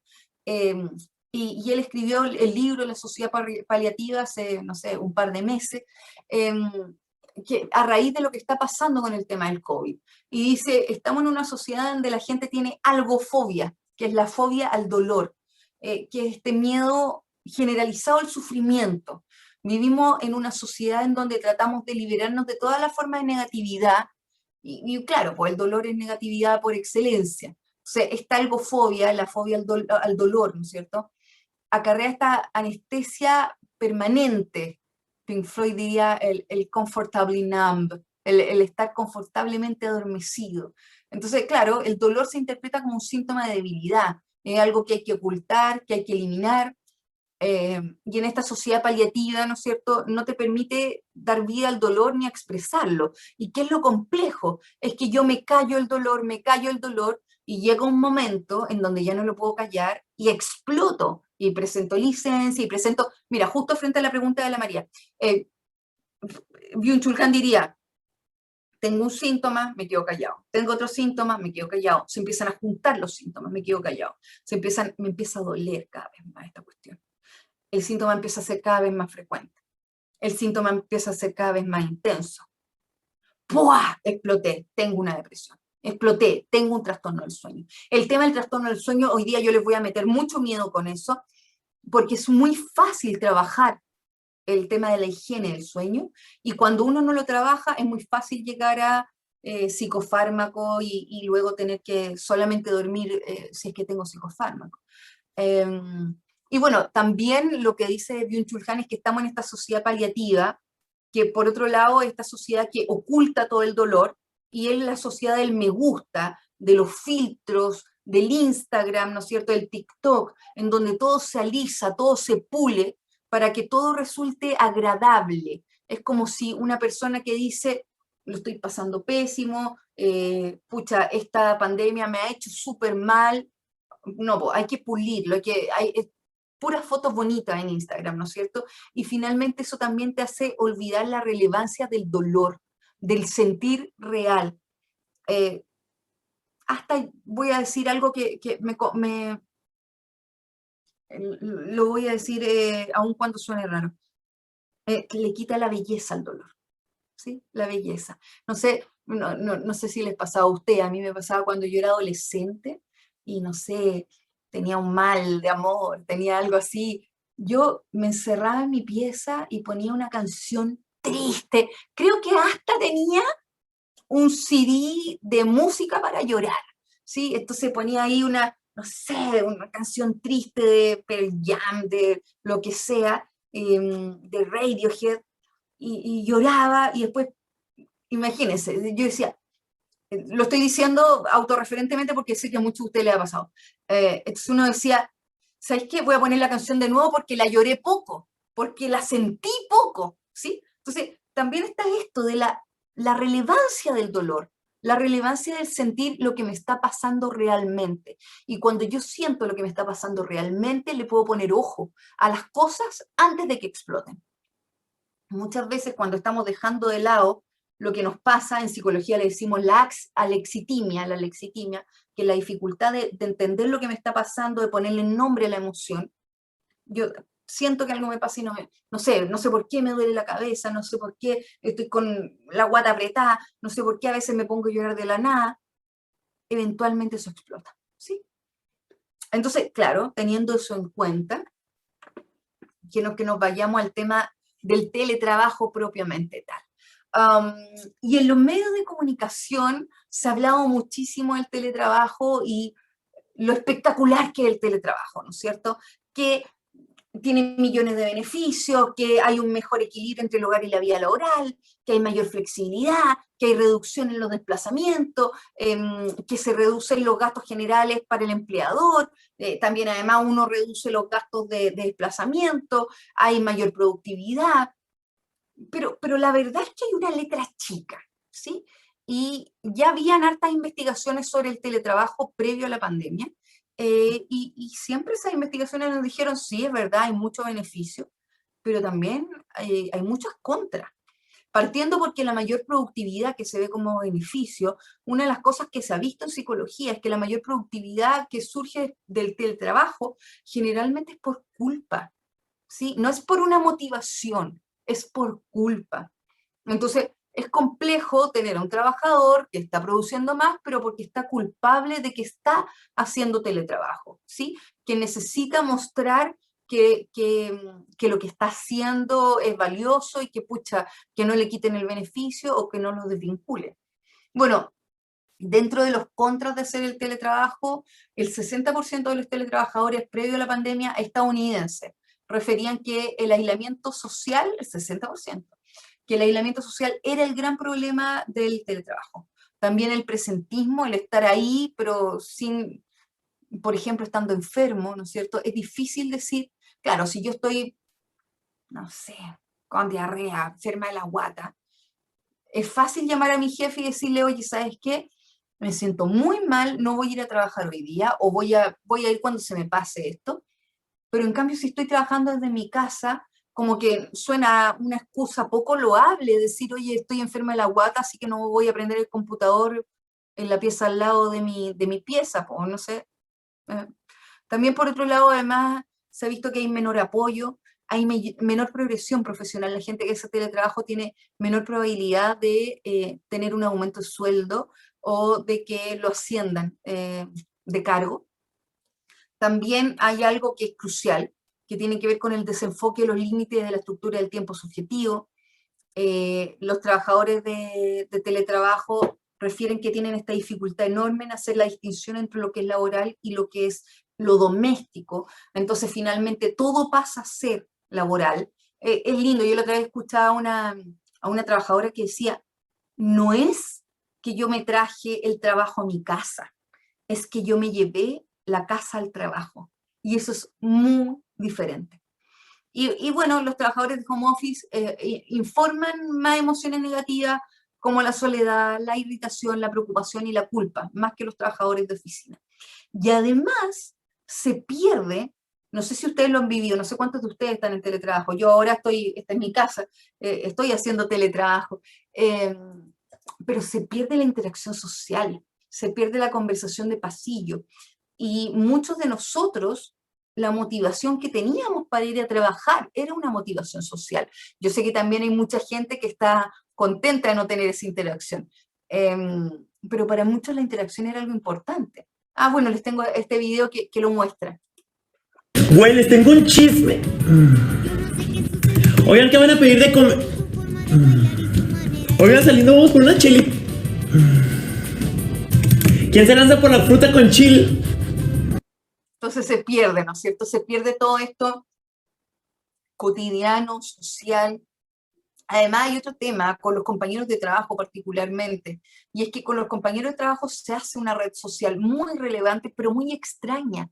[SPEAKER 3] Y él escribió el libro La sociedad paliativa hace, no sé, un par de meses, que a raíz de lo que está pasando con el tema del COVID. Y dice, estamos en una sociedad donde la gente tiene algofobia, que es la fobia al dolor, que es este miedo generalizado al sufrimiento. Vivimos en una sociedad en donde tratamos de liberarnos de todas las formas de negatividad, y claro, pues el dolor es negatividad por excelencia. Entonces, esta algofobia, la fobia al dolor, ¿no es cierto?, acarrea esta anestesia permanente. Pink Floyd diría el comfortably numb, el estar confortablemente adormecido. Entonces, claro, el dolor se interpreta como un síntoma de debilidad, es algo que hay que ocultar, que hay que eliminar, y en esta sociedad paliativa, ¿no es cierto?, no te permite dar vida al dolor ni expresarlo. ¿Y qué es lo complejo? Es que yo me callo el dolor, y llega un momento en donde ya no lo puedo callar y exploto, y presento licencia, y presento, mira, justo frente a la pregunta de la María, Byung-Chul Han diría, tengo un síntoma, me quedo callado. Tengo otro síntoma, me quedo callado. Se empiezan a juntar los síntomas, me quedo callado. Me empieza a doler cada vez más esta cuestión. El síntoma empieza a ser cada vez más frecuente. El síntoma empieza a ser cada vez más intenso. ¡Puah! Exploté, tengo una depresión. Exploté, tengo un trastorno del sueño. El tema del trastorno del sueño, hoy día yo les voy a meter mucho miedo con eso, porque es muy fácil trabajar el tema de la higiene del sueño, y cuando uno no lo trabaja es muy fácil llegar a psicofármaco y luego tener que solamente dormir si es que tengo psicofármaco. Y bueno, también lo que dice Byung-Chul Han es que estamos en esta sociedad paliativa, que por otro lado, esta sociedad que oculta todo el dolor, y es la sociedad del me gusta, de los filtros, del Instagram, ¿no es cierto?, del TikTok, en donde todo se alisa, todo se pule, para que todo resulte agradable. Es como si una persona que dice, lo estoy pasando pésimo, pucha, esta pandemia me ha hecho súper mal. No, hay que pulirlo, puras fotos bonitas en Instagram, ¿no es cierto? Y finalmente eso también te hace olvidar la relevancia del dolor, del sentir real. Hasta voy a decir algo que lo voy a decir aun cuando suene raro. Le quita la belleza al dolor, ¿sí? La belleza. No sé, no sé si les pasaba a usted, a mí me pasaba cuando yo era adolescente y no sé, tenía un mal de amor, tenía algo así. Yo me encerraba en mi pieza y ponía una canción triste. Creo que hasta tenía un CD de música para llorar, ¿sí? Entonces ponía ahí no sé, una canción triste de Pearl Jam, de lo que sea, de Radiohead, y lloraba, y después, imagínense, yo decía, lo estoy diciendo autorreferentemente porque sé que a muchos de ustedes les ha pasado. Entonces uno decía, ¿sabes qué? Voy a poner la canción de nuevo porque la lloré poco, porque la sentí poco, ¿sí? Entonces, también está esto de la relevancia del dolor, la relevancia del sentir lo que me está pasando realmente. Y cuando yo siento lo que me está pasando realmente, le puedo poner ojo a las cosas antes de que exploten. Muchas veces cuando estamos dejando de lado lo que nos pasa, en psicología le decimos la alexitimia, que es la dificultad de entender lo que me está pasando, de ponerle nombre a la emoción. Yo siento que algo me pasa y no sé por qué me duele la cabeza, no sé por qué estoy con la guata apretada, no sé por qué a veces me pongo a llorar de la nada. Eventualmente eso explota, ¿sí? Entonces, claro, teniendo eso en cuenta, que nos vayamos al tema del teletrabajo propiamente tal. Y en los medios de comunicación se ha hablado muchísimo del teletrabajo y lo espectacular que es el teletrabajo, ¿no es cierto? Que tiene millones de beneficios, que hay un mejor equilibrio entre el hogar y la vida laboral, que hay mayor flexibilidad, que hay reducción en los desplazamientos, que se reducen los gastos generales para el empleador, también además uno reduce los gastos de desplazamiento, hay mayor productividad, pero la verdad es que hay una letra chica, ¿sí? Y ya habían hartas investigaciones sobre el teletrabajo previo a la pandemia, y siempre esas investigaciones nos dijeron, sí, es verdad, hay mucho beneficio, pero también hay muchas contras. Partiendo porque la mayor productividad que se ve como beneficio, una de las cosas que se ha visto en psicología es que la mayor productividad que surge del teletrabajo generalmente es por culpa, ¿sí? No es por una motivación, es por culpa. Entonces, es complejo tener a un trabajador que está produciendo más, pero porque está culpable de que está haciendo teletrabajo, ¿sí? Que necesita mostrar que lo que está haciendo es valioso y que, pucha, que no le quiten el beneficio o que no lo desvinculen. Bueno, dentro de los contras de hacer el teletrabajo, el 60% de los teletrabajadores previo a la pandemia estadounidenses referían que el aislamiento social, el 60%, que el aislamiento social era el gran problema del teletrabajo. También el presentismo, el estar ahí, pero sin, por ejemplo, estando enfermo, ¿no es cierto? Es difícil decir, claro, si yo estoy, no sé, con diarrea, enferma de la guata, es fácil llamar a mi jefe y decirle, oye, ¿sabes qué? Me siento muy mal, no voy a ir a trabajar hoy día, o voy a ir cuando se me pase esto. Pero en cambio, si estoy trabajando desde mi casa, como que suena una excusa poco loable, decir, oye, estoy enferma de la guata, así que no voy a prender el computador en la pieza al lado de mi pieza, pues no sé. También por otro lado, además, se ha visto que hay menor apoyo, hay menor progresión profesional. La gente que hace teletrabajo tiene menor probabilidad de tener un aumento de sueldo o de que lo asciendan de cargo. También hay algo que es crucial, que tiene que ver con el desenfoque de los límites de la estructura del tiempo subjetivo. Los trabajadores de teletrabajo refieren que tienen esta dificultad enorme en hacer la distinción entre lo que es laboral y lo que es lo doméstico. Entonces, finalmente, todo pasa a ser laboral. Es lindo, yo la otra vez escuchaba a una trabajadora que decía, no es que yo me traje el trabajo a mi casa, es que yo me llevé la casa al trabajo. Y eso es muy diferente. Y bueno, los trabajadores de home office informan más emociones negativas como la soledad, la irritación, la preocupación y la culpa, más que los trabajadores de oficina. Y además se pierde, no sé si ustedes lo han vivido, no sé cuántos de ustedes están en teletrabajo, yo ahora esta en mi casa, estoy haciendo teletrabajo, pero se pierde la interacción social, se pierde la conversación de pasillo, y muchos de nosotros, la motivación que teníamos para ir a trabajar era una motivación social. Yo sé que también hay mucha gente que está contenta de no tener esa interacción, pero para muchos la interacción era algo importante. Ah, bueno, les tengo este video que lo muestra.
[SPEAKER 4] Güey, les tengo un chisme. Oigan, ¿qué van a pedir de comer? Oigan, saliendo vamos por una chili. ¿Quién se lanza por la fruta con chile?
[SPEAKER 3] Entonces se pierde, ¿no es cierto? Se pierde todo esto cotidiano, social. Además hay otro tema con los compañeros de trabajo particularmente, y es que con los compañeros de trabajo se hace una red social muy relevante, pero muy extraña,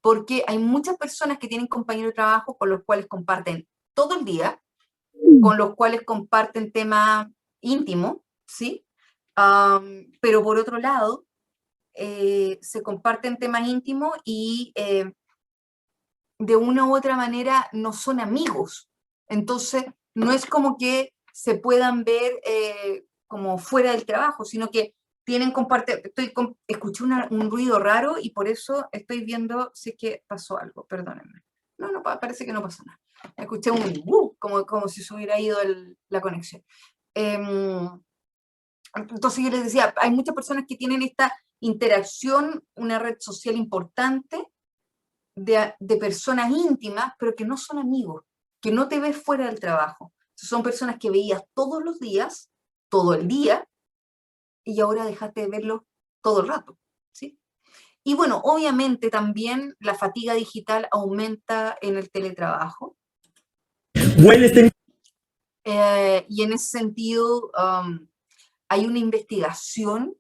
[SPEAKER 3] porque hay muchas personas que tienen compañeros de trabajo con los cuales comparten todo el día, con los cuales comparten temas íntimos, ¿sí? Pero por otro lado, se comparten temas íntimos y de una u otra manera no son amigos. Entonces, no es como que se puedan ver como fuera del trabajo, sino que tienen escuché un ruido raro y por eso estoy viendo si es que pasó algo, perdónenme. No, parece que no pasó nada. Escuché un como si se hubiera ido la conexión. Entonces yo les decía, hay muchas personas que tienen esta interacción, una red social importante, de personas íntimas, pero que no son amigos, que no te ves fuera del trabajo. Son personas que veías todos los días, todo el día, y ahora dejaste de verlos todo el rato, ¿sí? Y bueno, obviamente también la fatiga digital aumenta en el teletrabajo.
[SPEAKER 4] Güey, tengo...
[SPEAKER 3] Y en ese sentido, hay una investigación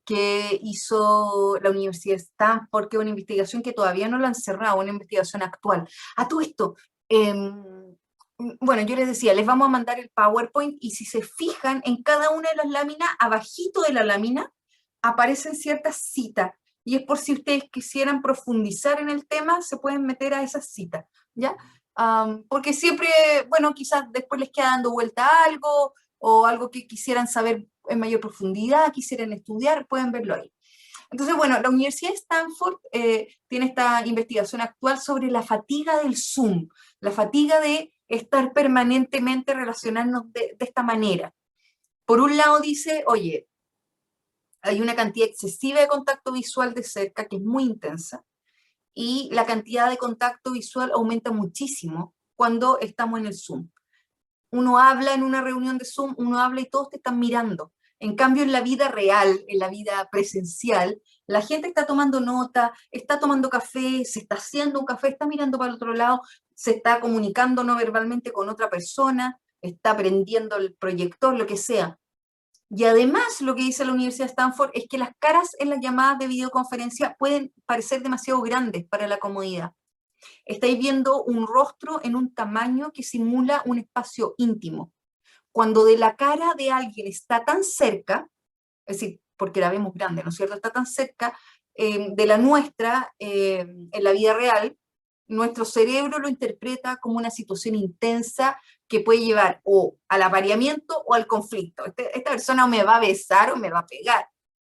[SPEAKER 3] que hizo la Universidad de Stanford, que es una investigación que todavía no la han cerrado, una investigación actual. A todo esto, bueno, yo les decía, les vamos a mandar el PowerPoint y si se fijan en cada una de las láminas, abajito de la lámina, aparecen ciertas citas. Y es por si ustedes quisieran profundizar en el tema, se pueden meter a esas citas, ¿ya? Porque siempre, bueno, quizás después les queda dando vuelta a algo, o algo que quisieran saber en mayor profundidad, quisieran estudiar, pueden verlo ahí. Entonces, bueno, la Universidad de Stanford tiene esta investigación actual sobre la fatiga del Zoom, la fatiga de estar permanentemente relacionarnos de esta manera. Por un lado dice, oye, hay una cantidad excesiva de contacto visual de cerca, que es muy intensa, y la cantidad de contacto visual aumenta muchísimo cuando estamos en el Zoom. Uno habla en una reunión de Zoom, uno habla y todos te están mirando. En cambio, en la vida real, en la vida presencial, la gente está tomando nota, está tomando café, se está haciendo un café, está mirando para el otro lado, se está comunicando no verbalmente con otra persona, está prendiendo el proyector, lo que sea. Y además, lo que dice la Universidad de Stanford es que las caras en las llamadas de videoconferencia pueden parecer demasiado grandes para la comodidad. Estáis viendo un rostro en un tamaño que simula un espacio íntimo. Cuando de la cara de alguien está tan cerca, es decir, porque la vemos grande, ¿no es cierto? Está tan cerca de la nuestra en la vida real, nuestro cerebro lo interpreta como una situación intensa que puede llevar o al apareamiento o al conflicto. Esta persona o me va a besar o me va a pegar.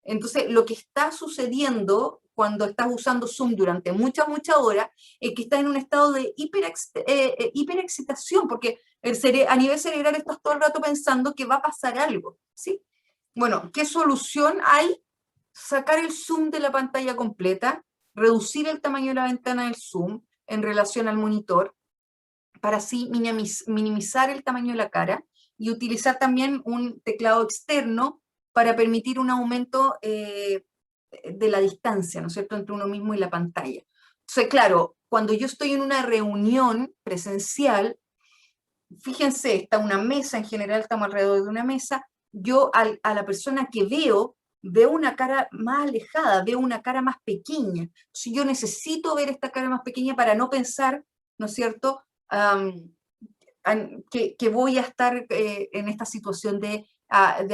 [SPEAKER 3] Entonces, lo que está sucediendo cuando estás usando Zoom durante muchas horas es que estás en un estado de hiperexcitación, porque a nivel cerebral estás todo el rato pensando que va a pasar algo, ¿sí? Bueno, ¿qué solución hay? Sacar el zoom de la pantalla completa, reducir el tamaño de la ventana del zoom en relación al monitor, para así minimizar el tamaño de la cara, y utilizar también un teclado externo para permitir un aumento de la distancia, ¿no es cierto?, entre uno mismo y la pantalla. Entonces, claro, cuando yo estoy en una reunión presencial, fíjense, está una mesa, en general estamos alrededor de una mesa, yo a la persona que veo una cara más alejada, veo una cara más pequeña. Si yo necesito ver esta cara más pequeña para no pensar, ¿no es cierto?, que voy a estar en esta situación de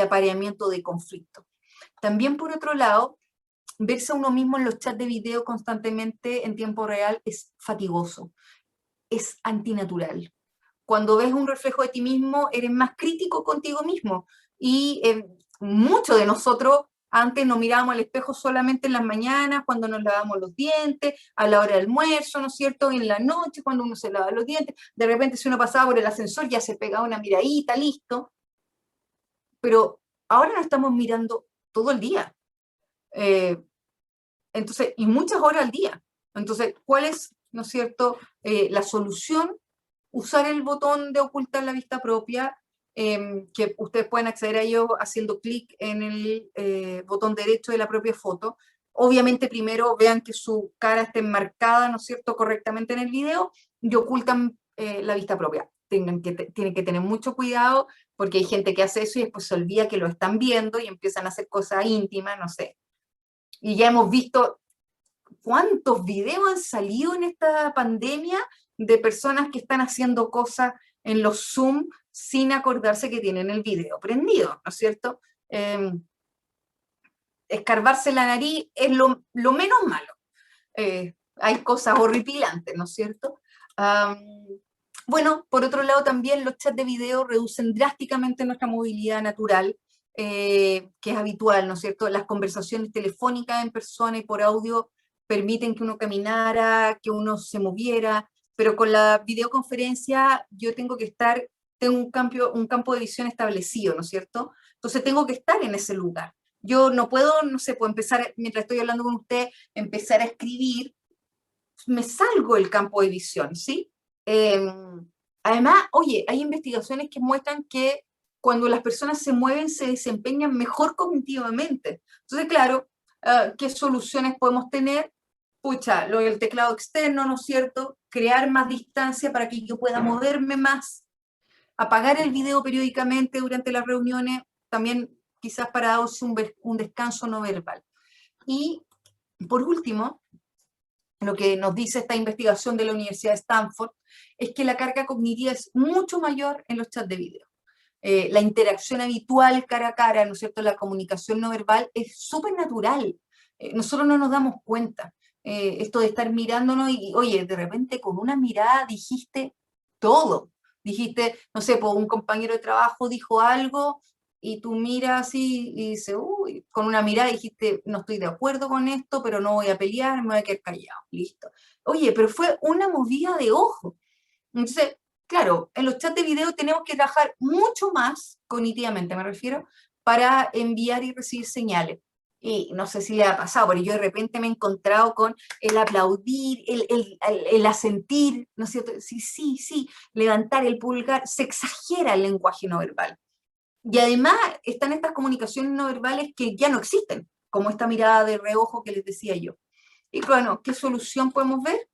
[SPEAKER 3] apareamiento, de conflicto. También, por otro lado, verse a uno mismo en los chats de video constantemente en tiempo real es fatigoso, es antinatural. Cuando ves un reflejo de ti mismo, eres más crítico contigo mismo. Y muchos de nosotros antes nos mirábamos al espejo solamente en las mañanas, cuando nos lavábamos los dientes, a la hora del almuerzo, ¿no es cierto? En la noche, cuando uno se lava los dientes. De repente, si uno pasaba por el ascensor, ya se pegaba una miradita, listo. Pero ahora nos estamos mirando todo el día. Entonces, y muchas horas al día. Entonces, ¿cuál es, no es cierto, la solución? Usar el botón de ocultar la vista propia, que ustedes pueden acceder a ello haciendo clic en el botón derecho de la propia foto. Obviamente primero vean que su cara esté enmarcada, ¿no es cierto?, correctamente en el video, y ocultan la vista propia. Tienen que tener mucho cuidado, porque hay gente que hace eso y después se olvida que lo están viendo y empiezan a hacer cosas íntimas, no sé. Y ya hemos visto cuántos videos han salido en esta pandemia de personas que están haciendo cosas en los Zoom sin acordarse que tienen el video prendido, ¿no es cierto? Escarbarse la nariz es lo menos malo. Hay cosas horripilantes, ¿no es cierto? Bueno, por otro lado también los chats de video reducen drásticamente nuestra movilidad natural, que es habitual, ¿no es cierto? Las conversaciones telefónicas en persona y por audio permiten que uno caminara, que uno se moviera, pero con la videoconferencia yo tengo un campo de visión establecido, ¿no es cierto? Entonces tengo que estar en ese lugar. Yo no puedo, no sé, puedo empezar, mientras estoy hablando con usted, empezar a escribir, me salgo del campo de visión, ¿sí? Además, oye, hay investigaciones que muestran que cuando las personas se mueven se desempeñan mejor cognitivamente. Entonces, claro, ¿Qué soluciones podemos tener? Pucha, lo del teclado externo, ¿no es cierto? Crear más distancia para que yo pueda moverme más, apagar el video periódicamente durante las reuniones, también quizás para darse un descanso no verbal. Y por último, lo que nos dice esta investigación de la Universidad de Stanford es que la carga cognitiva es mucho mayor en los chats de video. La interacción habitual cara a cara, ¿no es cierto?, la comunicación no verbal es súper natural. Nosotros no nos damos cuenta. Esto de estar mirándonos y, oye, de repente con una mirada dijiste todo. Dijiste, no sé, pues un compañero de trabajo dijo algo y tú miras así y dices, uy, con una mirada dijiste, no estoy de acuerdo con esto, pero no voy a pelear, me voy a quedar callado, listo. Oye, pero fue una movida de ojo. Entonces, claro, en los chats de video tenemos que trabajar mucho más, cognitivamente me refiero, para enviar y recibir señales. Y no sé si le ha pasado, pero yo de repente me he encontrado con el aplaudir, el asentir, ¿no es cierto? Sí, sí, sí, levantar el pulgar, se exagera el lenguaje no verbal. Y además están estas comunicaciones no verbales que ya no existen, como esta mirada de reojo que les decía yo. Y bueno, ¿qué solución podemos ver?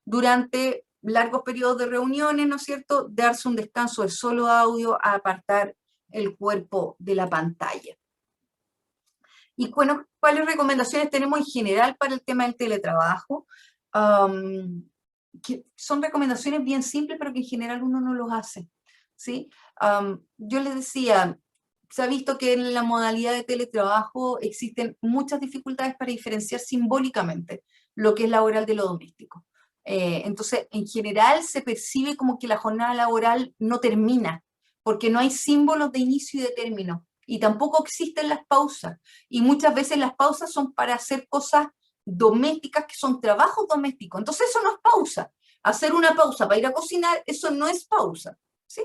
[SPEAKER 3] Durante largos periodos de reuniones, ¿no es cierto?, darse un descanso de solo audio, a apartar el cuerpo de la pantalla. Y bueno, ¿cuáles recomendaciones tenemos en general para el tema del teletrabajo? Que son recomendaciones bien simples, pero que en general uno no los hace, ¿sí? Yo les decía, se ha visto que en la modalidad de teletrabajo existen muchas dificultades para diferenciar simbólicamente lo que es laboral de lo doméstico. Entonces, en general se percibe como que la jornada laboral no termina, porque no hay símbolos de inicio y de término, y tampoco existen las pausas, y muchas veces las pausas son para hacer cosas domésticas que son trabajos domésticos. Entonces eso no es pausa. Hacer una pausa para ir a cocinar, eso no es pausa, ¿sí?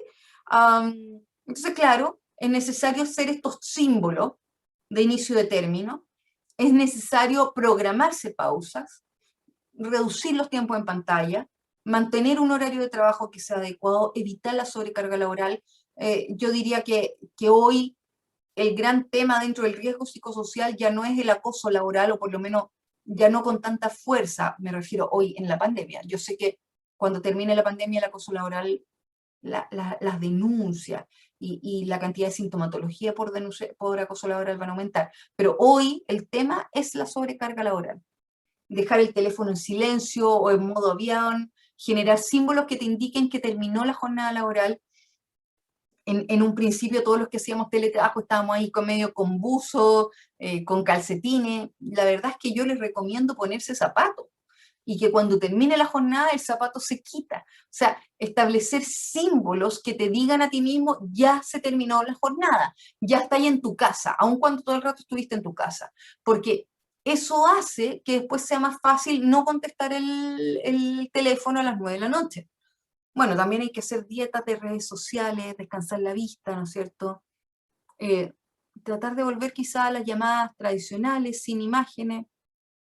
[SPEAKER 3] Entonces, claro, es necesario hacer estos símbolos de inicio de término, es necesario programarse pausas, reducir los tiempos en pantalla, mantener un horario de trabajo que sea adecuado, evitar la sobrecarga laboral. Yo diría que hoy el gran tema dentro del riesgo psicosocial ya no es el acoso laboral, o por lo menos ya no con tanta fuerza, me refiero hoy en la pandemia. Yo sé que cuando termine la pandemia el acoso laboral, las denuncias y la cantidad de sintomatología por acoso laboral van a aumentar, pero hoy el tema es la sobrecarga laboral. Dejar el teléfono en silencio o en modo avión, generar símbolos que te indiquen que terminó la jornada laboral. En un principio todos los que hacíamos teletrabajo estábamos ahí medio con buzo, con calcetines. La verdad es que yo les recomiendo ponerse zapatos y que cuando termine la jornada el zapato se quita. O sea, establecer símbolos que te digan a ti mismo, ya se terminó la jornada, ya está ahí en tu casa, aun cuando todo el rato estuviste en tu casa. Porque eso hace que después sea más fácil no contestar el teléfono a las 9 de la noche. Bueno, también hay que hacer dietas de redes sociales, descansar la vista, ¿no es cierto? Tratar de volver quizá a las llamadas tradicionales, sin imágenes,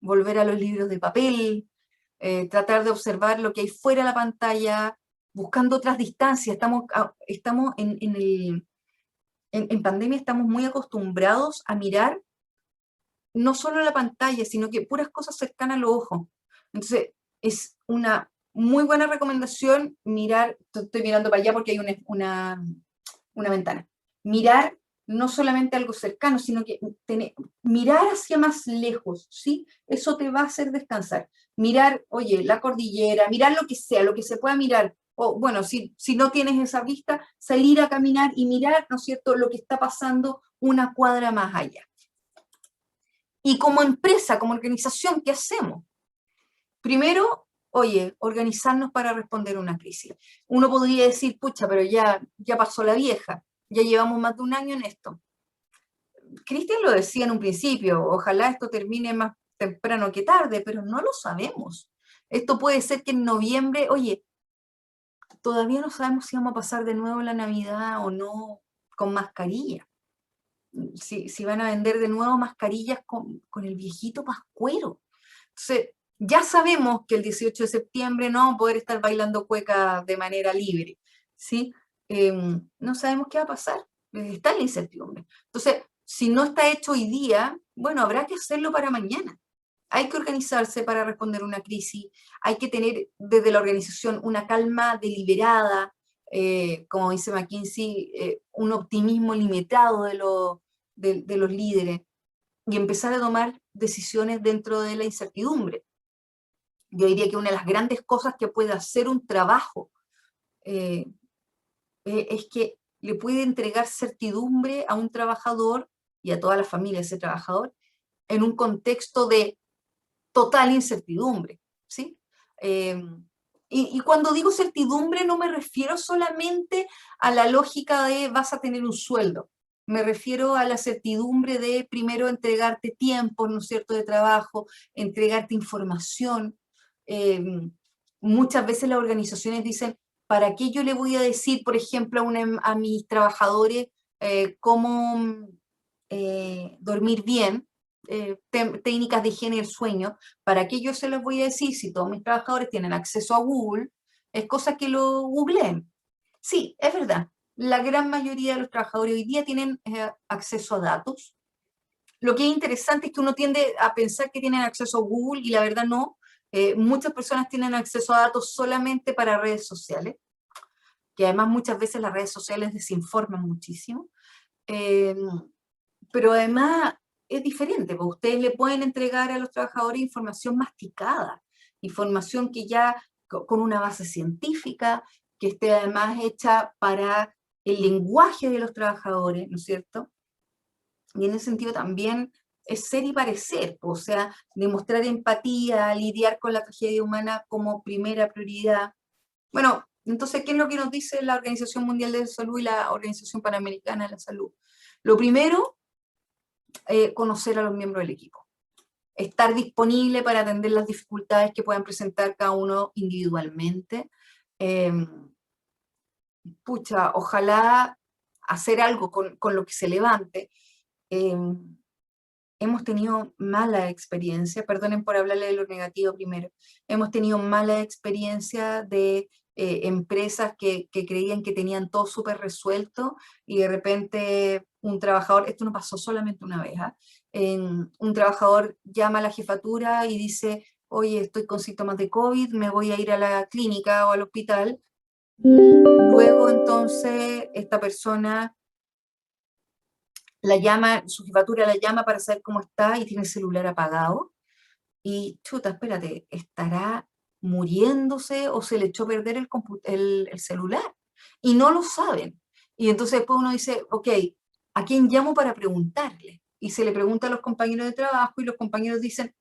[SPEAKER 3] volver a los libros de papel, tratar de observar lo que hay fuera de la pantalla, buscando otras distancias. Estamos en pandemia estamos muy acostumbrados a mirar no solo la pantalla, sino que puras cosas cercanas a los ojos. Entonces, es una muy buena recomendación mirar, estoy mirando para allá porque hay una ventana, mirar no solamente algo cercano, sino que mirar hacia más lejos, ¿sí? Eso te va a hacer descansar. Mirar, oye, la cordillera, mirar lo que sea, lo que se pueda mirar. O bueno, si no tienes esa vista, salir a caminar y mirar, ¿no es cierto?, lo que está pasando una cuadra más allá. Y como empresa, como organización, ¿qué hacemos? Primero, oye, organizarnos para responder a una crisis. Uno podría decir, pucha, pero ya pasó la vieja, ya llevamos más de un año en esto. Cristian lo decía en un principio, ojalá esto termine más temprano que tarde, pero no lo sabemos. Esto puede ser que en noviembre, oye, todavía no sabemos si vamos a pasar de nuevo la Navidad o no con mascarilla. Si van a vender de nuevo mascarillas con el viejito pascuero. Entonces, ya sabemos que el 18 de septiembre no vamos a poder estar bailando cueca de manera libre, ¿sí? No sabemos qué va a pasar, está en la incertidumbre. Entonces, si no está hecho hoy día, bueno, habrá que hacerlo para mañana. Hay que organizarse para responder a una crisis, hay que tener desde la organización una calma deliberada, como dice McKinsey, un optimismo limitado de los líderes, y empezar a tomar decisiones dentro de la incertidumbre. Yo diría que una de las grandes cosas que puede hacer un trabajo es que le puede entregar certidumbre a un trabajador y a toda la familia de ese trabajador en un contexto de total incertidumbre, ¿sí? Y cuando digo certidumbre no me refiero solamente a la lógica de vas a tener un sueldo, me refiero a la certidumbre de primero entregarte tiempo, ¿no es cierto?, de trabajo, entregarte información. Muchas veces las organizaciones dicen, ¿para qué yo le voy a decir, por ejemplo, a mis trabajadores cómo dormir bien? Técnicas de higiene del sueño, ¿para qué yo se los voy a decir si todos mis trabajadores tienen acceso a Google? Es cosa que lo googleen. Sí, es verdad, la gran mayoría de los trabajadores hoy día tienen acceso a datos. Lo que es interesante es que uno tiende a pensar que tienen acceso a Google y la verdad no. Muchas personas tienen acceso a datos solamente para redes sociales, que además muchas veces las redes sociales desinforman muchísimo. Pero además es diferente, porque ustedes le pueden entregar a los trabajadores información masticada, información que ya con una base científica, que esté además hecha para el lenguaje de los trabajadores, ¿no es cierto? Y en ese sentido también es ser y parecer, o sea, demostrar empatía, lidiar con la tragedia humana como primera prioridad. Bueno, entonces, ¿qué es lo que nos dice la Organización Mundial de la Salud y la Organización Panamericana de la Salud? Lo primero, conocer a los miembros del equipo, estar disponible para atender las dificultades que puedan presentar cada uno individualmente. Ojalá hacer algo con lo que se levante. Hemos tenido mala experiencia, perdonen por hablarle de lo negativo primero, hemos tenido mala experiencia de empresas que creían que tenían todo súper resuelto y de repente un trabajador, esto no pasó solamente una vez, un trabajador llama a la jefatura y dice, oye, estoy con síntomas de COVID, me voy a ir a la clínica o al hospital. Luego entonces esta persona la llama, su jefatura la llama para saber cómo está y tiene el celular apagado. Y chuta, espérate, ¿estará muriéndose o se le echó a perder el celular? Y no lo saben. Y entonces después uno dice, ok, ¿a quién llamo para preguntarle? Y se le pregunta a los compañeros de trabajo y los compañeros dicen,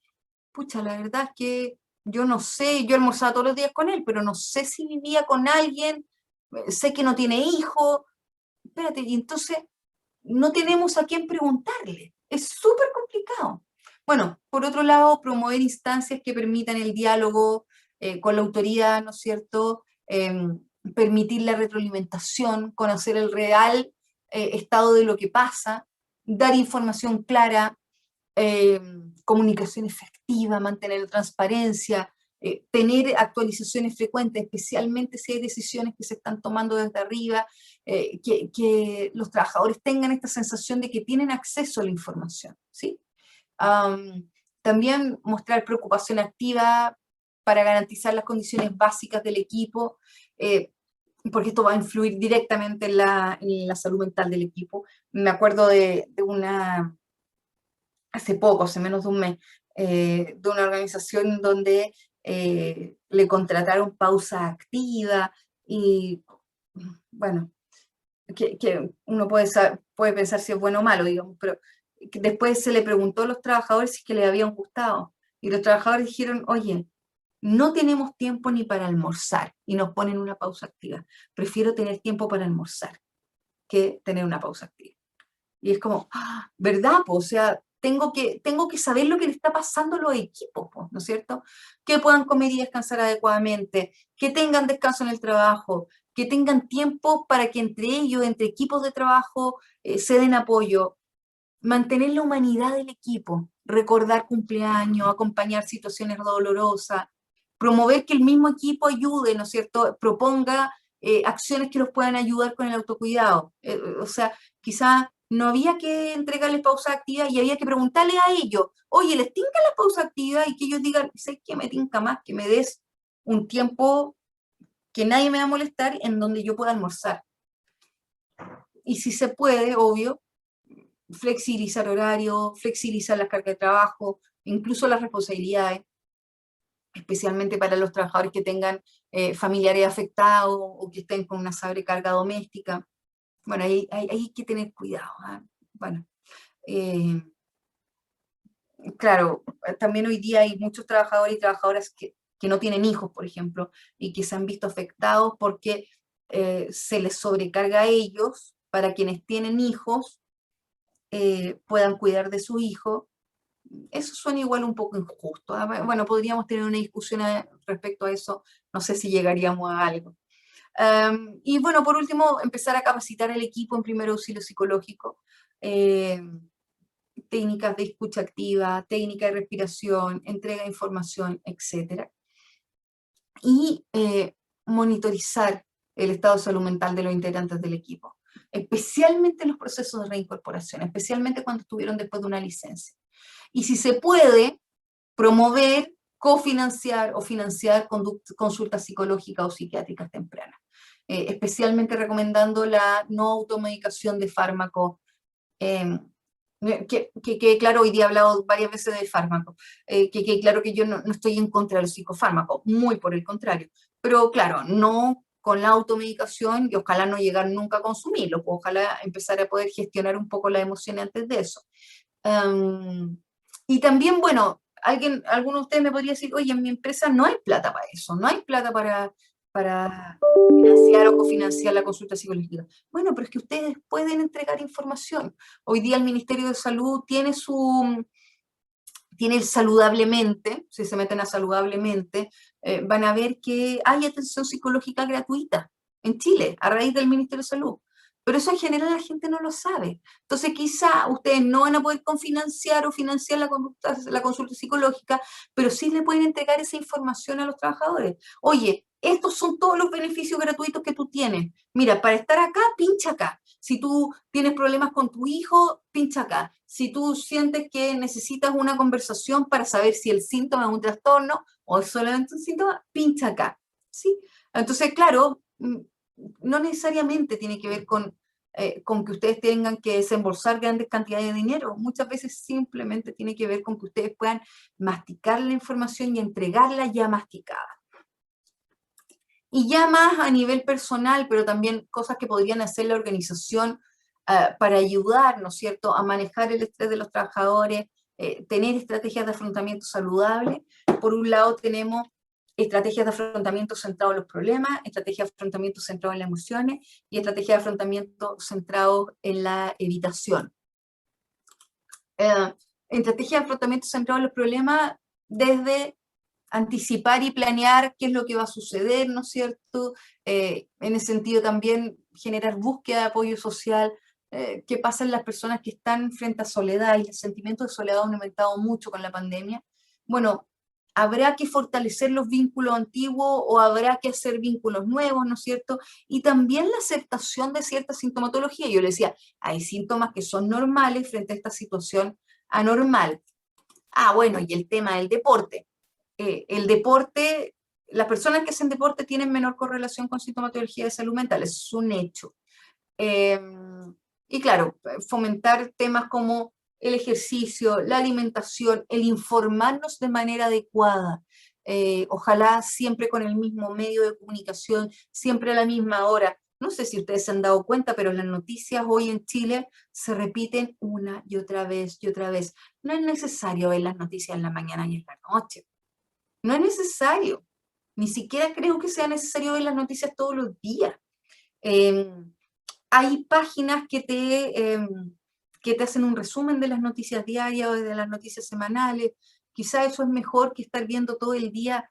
[SPEAKER 3] pucha, la verdad es que yo no sé, yo almorzaba todos los días con él, pero no sé si vivía con alguien, sé que no tiene hijo. Espérate, y entonces no tenemos a quién preguntarle. Es súper complicado. Bueno, por otro lado, promover instancias que permitan el diálogo con la autoridad, ¿no es cierto? Permitir la retroalimentación, conocer el real estado de lo que pasa, dar información clara, comunicación efectiva, mantener transparencia, tener actualizaciones frecuentes, especialmente si hay decisiones que se están tomando desde arriba, que los trabajadores tengan esta sensación de que tienen acceso a la información, ¿sí? También mostrar preocupación activa para garantizar las condiciones básicas del equipo, porque esto va a influir directamente en la salud mental del equipo. Me acuerdo de una, hace poco, hace menos de un mes, de una organización donde le contrataron pausa activa y, bueno, que uno puede pensar si es bueno o malo, digamos, pero que después se le preguntó a los trabajadores si es que les habían gustado, y los trabajadores dijeron, oye, no tenemos tiempo ni para almorzar, y nos ponen una pausa activa. Prefiero tener tiempo para almorzar que tener una pausa activa. Y es como, ¿verdad? O sea, tengo que saber lo que le está pasando a los equipos, ¿no es cierto? Que puedan comer y descansar adecuadamente, que tengan descanso en el trabajo, que tengan tiempo para que entre ellos, entre equipos de trabajo, se den apoyo, mantener la humanidad del equipo, recordar cumpleaños, acompañar situaciones dolorosas, promover que el mismo equipo ayude, ¿no es cierto? Proponga acciones que los puedan ayudar con el autocuidado. O sea, quizás no había que entregarles pausa activa y había que preguntarles a ellos, oye, ¿les tinca la pausa activa? Y que ellos digan, sé que me tinca más, que me des un tiempo que nadie me va a molestar en donde yo pueda almorzar. Y si se puede, obvio, flexibilizar horario, flexibilizar las cargas de trabajo, incluso las responsabilidades, especialmente para los trabajadores que tengan familiares afectados o que estén con una sobrecarga doméstica. Bueno, ahí hay que tener cuidado. ¿Eh? Bueno, claro, también hoy día hay muchos trabajadores y trabajadoras que no tienen hijos, por ejemplo, y que se han visto afectados porque se les sobrecarga a ellos para quienes tienen hijos puedan cuidar de su hijo. Eso suena igual un poco injusto. ¿Eh? Bueno, podríamos tener una discusión respecto a eso, no sé si llegaríamos a algo. Y bueno, por último, empezar a capacitar al equipo en primer auxilio psicológico, técnicas de escucha activa, técnica de respiración, entrega de información, etc. Y monitorizar el estado de salud mental de los integrantes del equipo, especialmente en los procesos de reincorporación, especialmente cuando estuvieron después de una licencia. Y si se puede, promover, cofinanciar o financiar consultas psicológicas o psiquiátricas tempranas, especialmente recomendando la no automedicación de fármacos, que claro, hoy día he hablado varias veces de fármacos, que claro que yo no estoy en contra de los psicofármacos, muy por el contrario, pero claro, no con la automedicación y ojalá no llegar nunca a consumirlo, ojalá empezar a poder gestionar un poco las emociones antes de eso. Y también, bueno, alguno de ustedes me podría decir, oye, en mi empresa no hay plata para eso, no hay plata para financiar o cofinanciar la consulta psicológica. Bueno, pero es que ustedes pueden entregar información. Hoy día el Ministerio de Salud tiene el Saludablemente, si se meten a Saludablemente, van a ver que hay atención psicológica gratuita en Chile, a raíz del Ministerio de Salud. Pero eso en general la gente no lo sabe. Entonces quizá ustedes no van a poder confinanciar o financiar la consulta psicológica, pero sí le pueden entregar esa información a los trabajadores. Oye, estos son todos los beneficios gratuitos que tú tienes. Mira, para estar acá, pincha acá. Si tú tienes problemas con tu hijo, pincha acá. Si tú sientes que necesitas una conversación para saber si el síntoma es un trastorno o es solamente un síntoma, pincha acá. ¿Sí? Entonces, claro, no necesariamente tiene que ver con que ustedes tengan que desembolsar grandes cantidades de dinero. Muchas veces simplemente tiene que ver con que ustedes puedan masticar la información y entregarla ya masticada. Y ya más a nivel personal, pero también cosas que podrían hacer la organización para ayudar, ¿no es cierto?, a manejar el estrés de los trabajadores, tener estrategias de afrontamiento saludable. Por un lado tenemos estrategias de afrontamiento centradas en los problemas, estrategias de afrontamiento centradas en las emociones y estrategias de afrontamiento centradas en la evitación. Estrategias de afrontamiento centradas en los problemas desde anticipar y planear qué es lo que va a suceder, ¿no es cierto? En ese sentido también generar búsqueda de apoyo social, qué pasa en las personas que están frente a soledad, y el sentimiento de soledad han aumentado mucho con la pandemia. Bueno, habrá que fortalecer los vínculos antiguos o habrá que hacer vínculos nuevos, ¿no es cierto? Y también la aceptación de cierta sintomatología. Yo le decía, hay síntomas que son normales frente a esta situación anormal. Bueno, y el tema del deporte. El deporte, las personas que hacen deporte tienen menor correlación con sintomatología de salud mental, eso es un hecho. Y claro, fomentar temas como el ejercicio, la alimentación, el informarnos de manera adecuada, ojalá siempre con el mismo medio de comunicación, siempre a la misma hora. No sé si ustedes se han dado cuenta, pero las noticias hoy en Chile se repiten una y otra vez y otra vez. No es necesario ver las noticias en la mañana y en la noche. No es necesario. Ni siquiera creo que sea necesario ver las noticias todos los días. Hay páginas que te hacen un resumen de las noticias diarias o de las noticias semanales. Quizá eso es mejor que estar viendo todo el día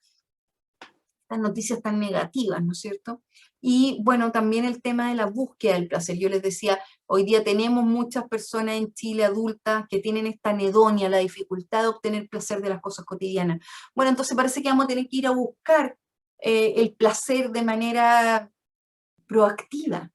[SPEAKER 3] las noticias tan negativas, ¿no es cierto? Y bueno, también el tema de la búsqueda del placer. Yo les decía, hoy día tenemos muchas personas en Chile adultas que tienen esta anedonia, la dificultad de obtener placer de las cosas cotidianas. Bueno, entonces parece que vamos a tener que ir a buscar el placer de manera proactiva,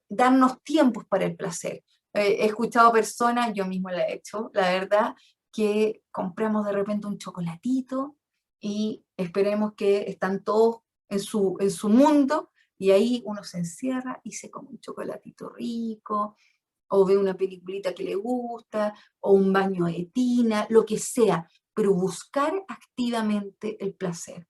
[SPEAKER 3] darnos tiempos para el placer. He escuchado personas, yo mismo la he hecho, la verdad, que compramos de repente un chocolatito y esperemos que están todos en su mundo y ahí uno se encierra y se come un chocolatito rico, o ve una peliculita que le gusta, o un baño de tina, lo que sea, pero buscar activamente el placer.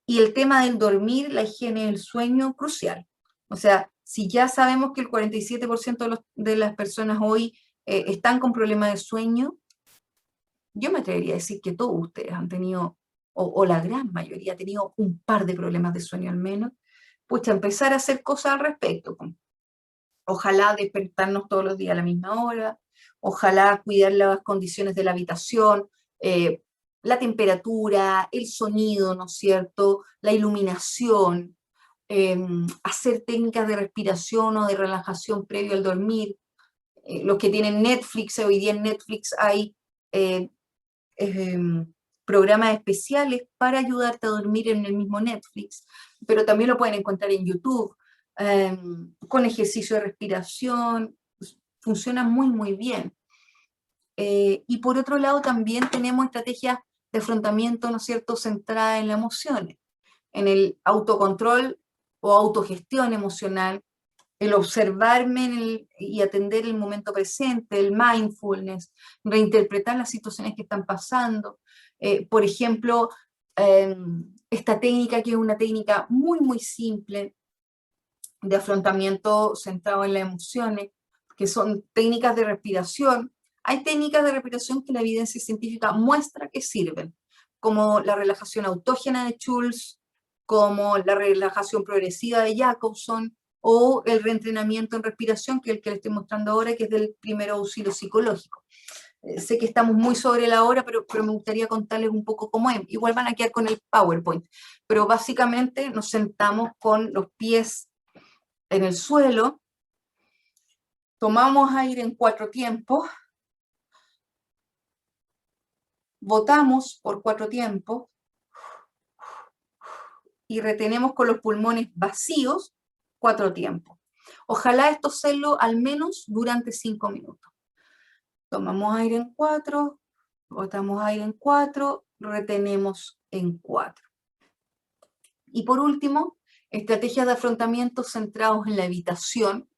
[SPEAKER 3] Y el tema del dormir, la higiene del sueño, crucial. O sea, si ya sabemos que el 47% de las personas hoy están con problemas de sueño, yo me atrevería a decir que todos ustedes han tenido, o la gran mayoría ha tenido un par de problemas de sueño al menos, pues a empezar a hacer cosas al respecto. Ojalá despertarnos todos los días a la misma hora, ojalá cuidar las condiciones de la habitación, la temperatura, el sonido, ¿no es cierto?, la iluminación, hacer técnicas de respiración o de relajación previo al dormir. Los que tienen Netflix, hoy día en Netflix hay programas especiales para ayudarte a dormir en el mismo Netflix, pero también lo pueden encontrar en YouTube, con ejercicio de respiración, funciona muy, muy bien. Y por otro lado también tenemos estrategias de afrontamiento, ¿no es cierto?, centradas en las emociones, en el autocontrol o autogestión emocional, el observarme y atender el momento presente, el mindfulness, reinterpretar las situaciones que están pasando. Por ejemplo, esta técnica que es una técnica muy, muy simple de afrontamiento centrado en las emociones, que son técnicas de respiración. Hay técnicas de respiración que la evidencia científica muestra que sirven, como la relajación autógena de Schultz, como la relajación progresiva de Jacobson, o el reentrenamiento en respiración, que es el que les estoy mostrando ahora, que es del primer auxilio psicológico. Sé que estamos muy sobre la hora, pero me gustaría contarles un poco cómo es. Igual van a quedar con el PowerPoint, pero básicamente nos sentamos con los pies en el suelo, tomamos aire en 4 tiempos, botamos por 4 tiempos y retenemos con los pulmones vacíos 4 tiempos. Ojalá esto hacerlo al menos durante 5 minutos. Tomamos aire en 4, botamos aire en 4, retenemos en 4. Y por último, estrategias de afrontamiento centrados en la evitación.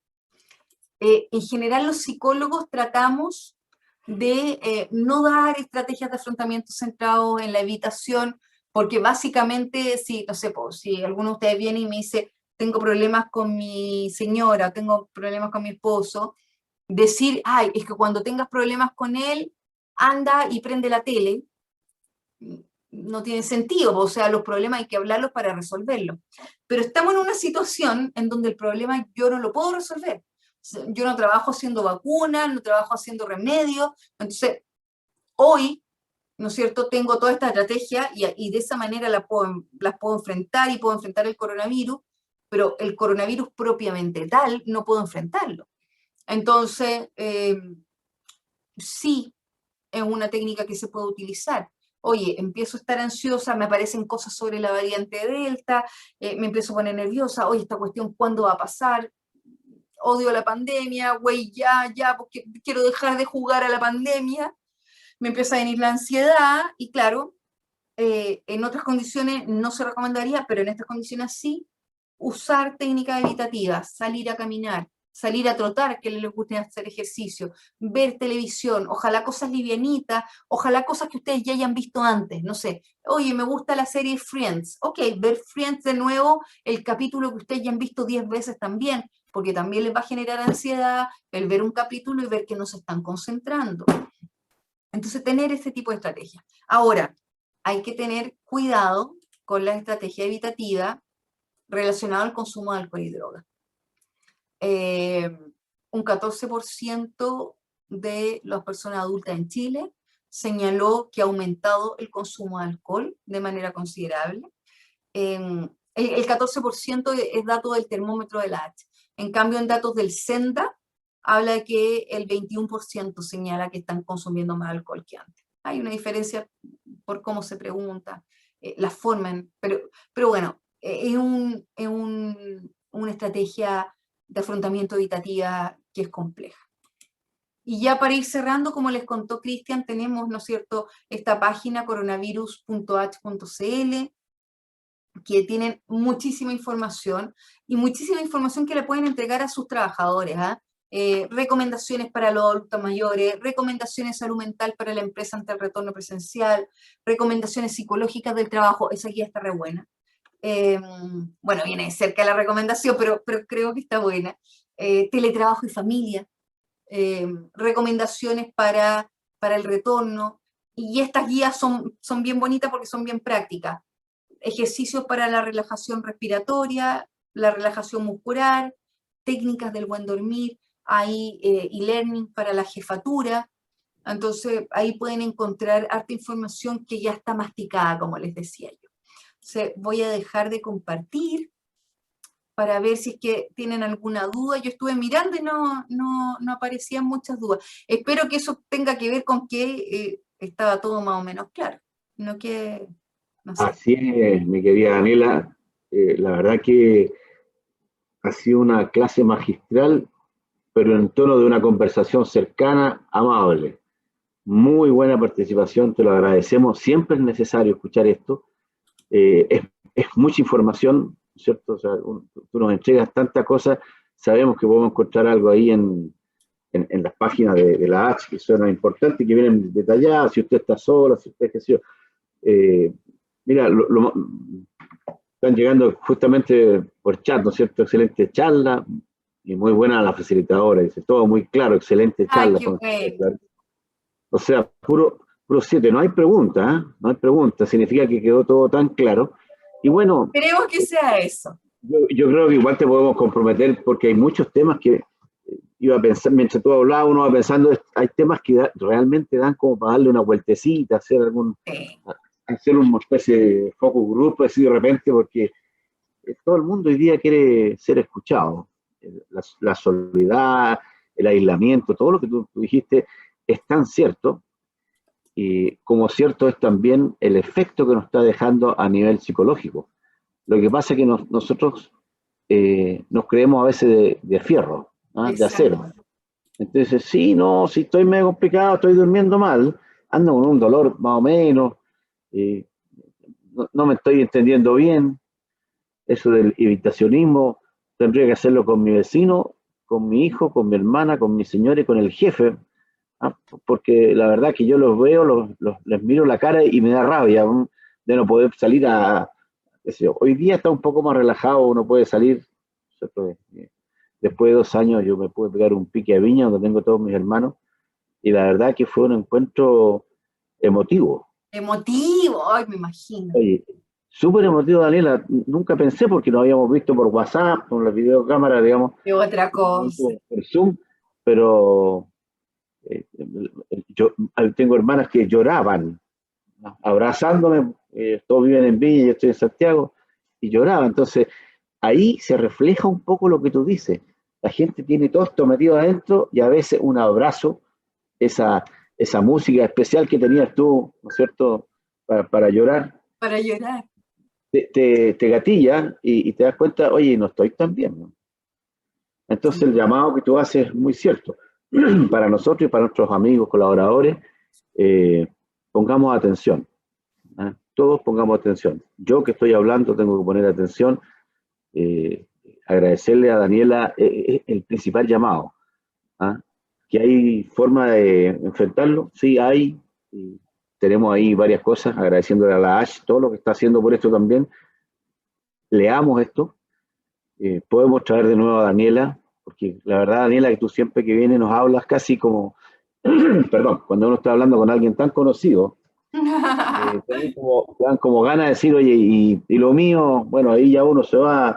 [SPEAKER 3] En general los psicólogos tratamos de no dar estrategias de afrontamiento centrados en la evitación, porque básicamente, si, no sé, si alguno de ustedes viene y me dice, tengo problemas con mi señora, tengo problemas con mi esposo, decir, ay, es que cuando tengas problemas con él, anda y prende la tele, no tiene sentido, o sea, los problemas hay que hablarlos para resolverlos. Pero estamos en una situación en donde el problema yo no lo puedo resolver. Yo no trabajo haciendo vacunas, no trabajo haciendo remedios, entonces hoy, ¿no es cierto?, tengo toda esta estrategia y de esa manera las puedo enfrentar y puedo enfrentar el coronavirus, pero el coronavirus propiamente tal no puedo enfrentarlo. Entonces, sí, es una técnica que se puede utilizar. Oye, empiezo a estar ansiosa, me aparecen cosas sobre la variante Delta, me empiezo a poner nerviosa, oye, esta cuestión, ¿cuándo va a pasar? Odio la pandemia, güey, ya, porque quiero dejar de jugar a la pandemia. Me empieza a venir la ansiedad y claro, en otras condiciones no se recomendaría, pero en estas condiciones sí, usar técnicas evitativas, salir a caminar, salir a trotar, que les guste hacer ejercicio, ver televisión, ojalá cosas livianitas, ojalá cosas que ustedes ya hayan visto antes, no sé, oye, me gusta la serie Friends, ok, ver Friends de nuevo, el capítulo que ustedes ya han visto 10 veces también, porque también les va a generar ansiedad el ver un capítulo y ver que no se están concentrando. Entonces, tener este tipo de estrategias. Ahora, hay que tener cuidado con la estrategia evitativa relacionada al consumo de alcohol y droga. Un 14% de las personas adultas en Chile señaló que ha aumentado el consumo de alcohol de manera considerable. El 14% es dato del termómetro de la H. En cambio, en datos del SENDA, habla de que el 21% señala que están consumiendo más alcohol que antes. Hay una diferencia por cómo se pregunta, la forma, pero bueno, es una estrategia de afrontamiento evitativa que es compleja. Y ya para ir cerrando, como les contó Cristian, tenemos, ¿no es cierto?, esta página coronavirus.h.cl, que tienen muchísima información y muchísima información que le pueden entregar a sus trabajadores, ¿ah? Recomendaciones para los adultos mayores, recomendaciones de salud mental para la empresa ante el retorno presencial, recomendaciones psicológicas del trabajo, esa guía está re buena. Bueno, viene cerca la recomendación, pero creo que está buena. Teletrabajo y familia, recomendaciones para el retorno, y estas guías son bien bonitas porque son bien prácticas. Ejercicios para la relajación respiratoria, la relajación muscular, técnicas del buen dormir, hay e-learning para la jefatura. Entonces ahí pueden encontrar harta información que ya está masticada, como les decía yo. Entonces voy a dejar de compartir para ver si es que tienen alguna duda. Yo estuve mirando y no aparecían muchas dudas. Espero que eso tenga que ver con que estaba todo más o menos claro, no que, no sé.
[SPEAKER 1] Así es, mi querida Daniela. La verdad que ha sido una clase magistral, pero en tono de una conversación cercana, amable. Muy buena participación, te lo agradecemos. Siempre es necesario escuchar esto. Es mucha información, ¿cierto? O sea, tú nos entregas tanta cosa, sabemos que podemos encontrar algo ahí en las páginas de la H, que son importantes, que vienen detalladas, si usted está sola, si usted, qué sé yo. Mira, están llegando justamente por chat, ¿no es cierto? Excelente charla y muy buena la facilitadora, dice, todo muy claro, excelente
[SPEAKER 3] Ay,
[SPEAKER 1] charla.
[SPEAKER 3] qué bueno.
[SPEAKER 1] O sea, puro 7, no hay pregunta, ¿eh? No hay pregunta, significa que quedó todo tan claro. Y bueno,
[SPEAKER 3] Esperemos que sea eso.
[SPEAKER 1] yo creo que igual te podemos comprometer porque hay muchos temas que iba a pensar, mientras tú hablabas, uno va pensando, hay temas que realmente dan como para darle una vueltecita, hacer
[SPEAKER 3] Sí.
[SPEAKER 1] hacer una especie de focus group, así de repente, porque todo el mundo hoy día quiere ser escuchado. La soledad, el aislamiento, todo lo que tú dijiste es tan cierto, y como cierto es también el efecto que nos está dejando a nivel psicológico. Lo que pasa es que nosotros nos creemos a veces de fierro, ¿ah? De acero.
[SPEAKER 3] Exacto.
[SPEAKER 1] Entonces, sí, no, si estoy medio complicado, estoy durmiendo mal, ando con un dolor más o menos, eh, no me estoy entendiendo bien, eso del evitacionismo, tendría que hacerlo con mi vecino, con mi hijo, con mi hermana, con mi señora y con el jefe, ¿ah? Porque la verdad que yo los veo, les miro la cara y me da rabia de no poder salir qué sé yo. Hoy día está un poco más relajado, uno puede salir, ¿cierto? Después de 2 años yo me pude pegar un pique a Viña, donde tengo todos mis hermanos, y la verdad que fue un encuentro emotivo.
[SPEAKER 3] Emotivo, ay, me imagino.
[SPEAKER 1] Oye, súper emotivo, Daniela. Nunca pensé porque nos habíamos visto por WhatsApp, con la videocámara, digamos,
[SPEAKER 3] Qué otra cosa.
[SPEAKER 1] por Zoom, pero yo tengo hermanas que lloraban, ¿no? Abrazándome, todos viven en Viña, yo estoy en Santiago, y lloraban. Entonces, ahí se refleja un poco lo que tú dices. La gente tiene todo esto metido adentro y a veces un abrazo, esa, esa música especial que tenías tú, ¿no es cierto?, para llorar,
[SPEAKER 3] Para llorar.
[SPEAKER 1] te gatilla y te das cuenta, oye, no estoy tan bien, ¿no? Entonces
[SPEAKER 3] Sí.
[SPEAKER 1] el llamado que tú haces es muy cierto. Para nosotros y para nuestros amigos, colaboradores, eh, pongamos atención, ¿eh? Todos pongamos atención. Yo que estoy hablando tengo que poner atención, eh, agradecerle a Daniela el principal llamado, ¿ah? Que hay forma de enfrentarlo, sí hay, y tenemos ahí varias cosas, agradeciéndole a la Ash todo lo que está haciendo por esto también, leamos esto, podemos traer de nuevo a Daniela, porque la verdad, Daniela, que tú siempre que vienes nos hablas casi como, perdón, cuando uno está hablando con alguien tan conocido, te dan como ganas de decir, oye, y lo mío, bueno, ahí ya uno se va.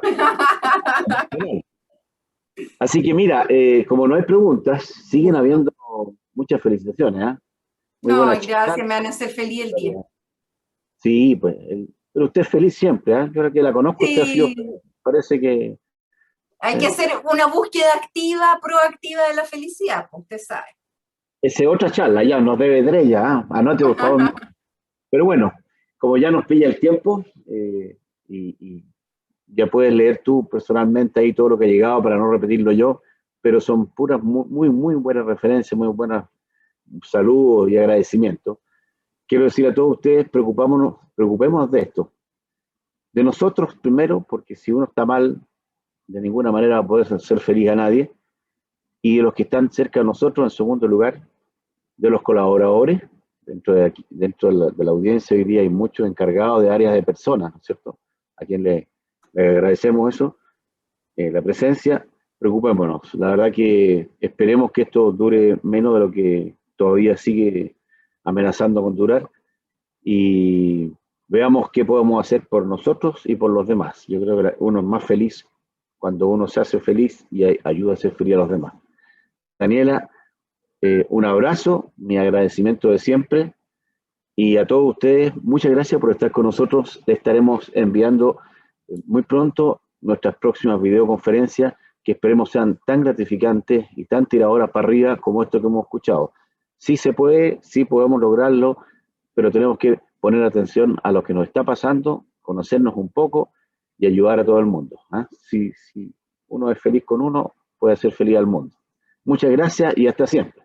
[SPEAKER 1] Así que mira, como no hay preguntas, siguen habiendo muchas felicitaciones, ¿eh? Muy buena
[SPEAKER 3] Ay,
[SPEAKER 1] charla.
[SPEAKER 3] gracias, me van a hacer feliz el día.
[SPEAKER 1] Sí, pues, pero usted es feliz siempre, ¿eh? Yo ahora que la conozco, usted ha sido,
[SPEAKER 3] Sí,
[SPEAKER 1] parece que
[SPEAKER 3] hay que
[SPEAKER 1] eh,
[SPEAKER 3] hacer una búsqueda activa, proactiva de la felicidad, pues usted sabe.
[SPEAKER 1] esa es otra charla, ya nos debe de ella, ¿eh? Anote por favor. Pero bueno, como ya nos pilla el tiempo, y ya puedes leer tú personalmente ahí todo lo que ha llegado para no repetirlo yo, pero son puras, muy buenas referencias, muy buenas saludos y agradecimientos. Quiero decir a todos ustedes, preocupémonos de esto. De nosotros primero, porque si uno está mal, de ninguna manera va a poder hacer feliz a nadie, y de los que están cerca de nosotros, en segundo lugar, de los colaboradores. Dentro de la audiencia hoy día hay muchos encargados de áreas de personas, ¿no es cierto? A quien le agradecemos eso, la presencia. Preocupémonos. La verdad que esperemos que esto dure menos de lo que todavía sigue amenazando con durar, y veamos qué podemos hacer por nosotros y por los demás. Yo creo que uno es más feliz cuando uno se hace feliz y ayuda a ser feliz a los demás. Daniela, un abrazo, mi agradecimiento de siempre, y a todos ustedes, muchas gracias por estar con nosotros. Les estaremos enviando muy pronto nuestras próximas videoconferencias, que esperemos sean tan gratificantes y tan tiradoras para arriba como esto que hemos escuchado. Sí se puede, sí podemos lograrlo, pero tenemos que poner atención a lo que nos está pasando, conocernos un poco y ayudar a todo el mundo. Si uno es feliz con uno, puede hacer feliz al mundo. Muchas gracias y hasta siempre.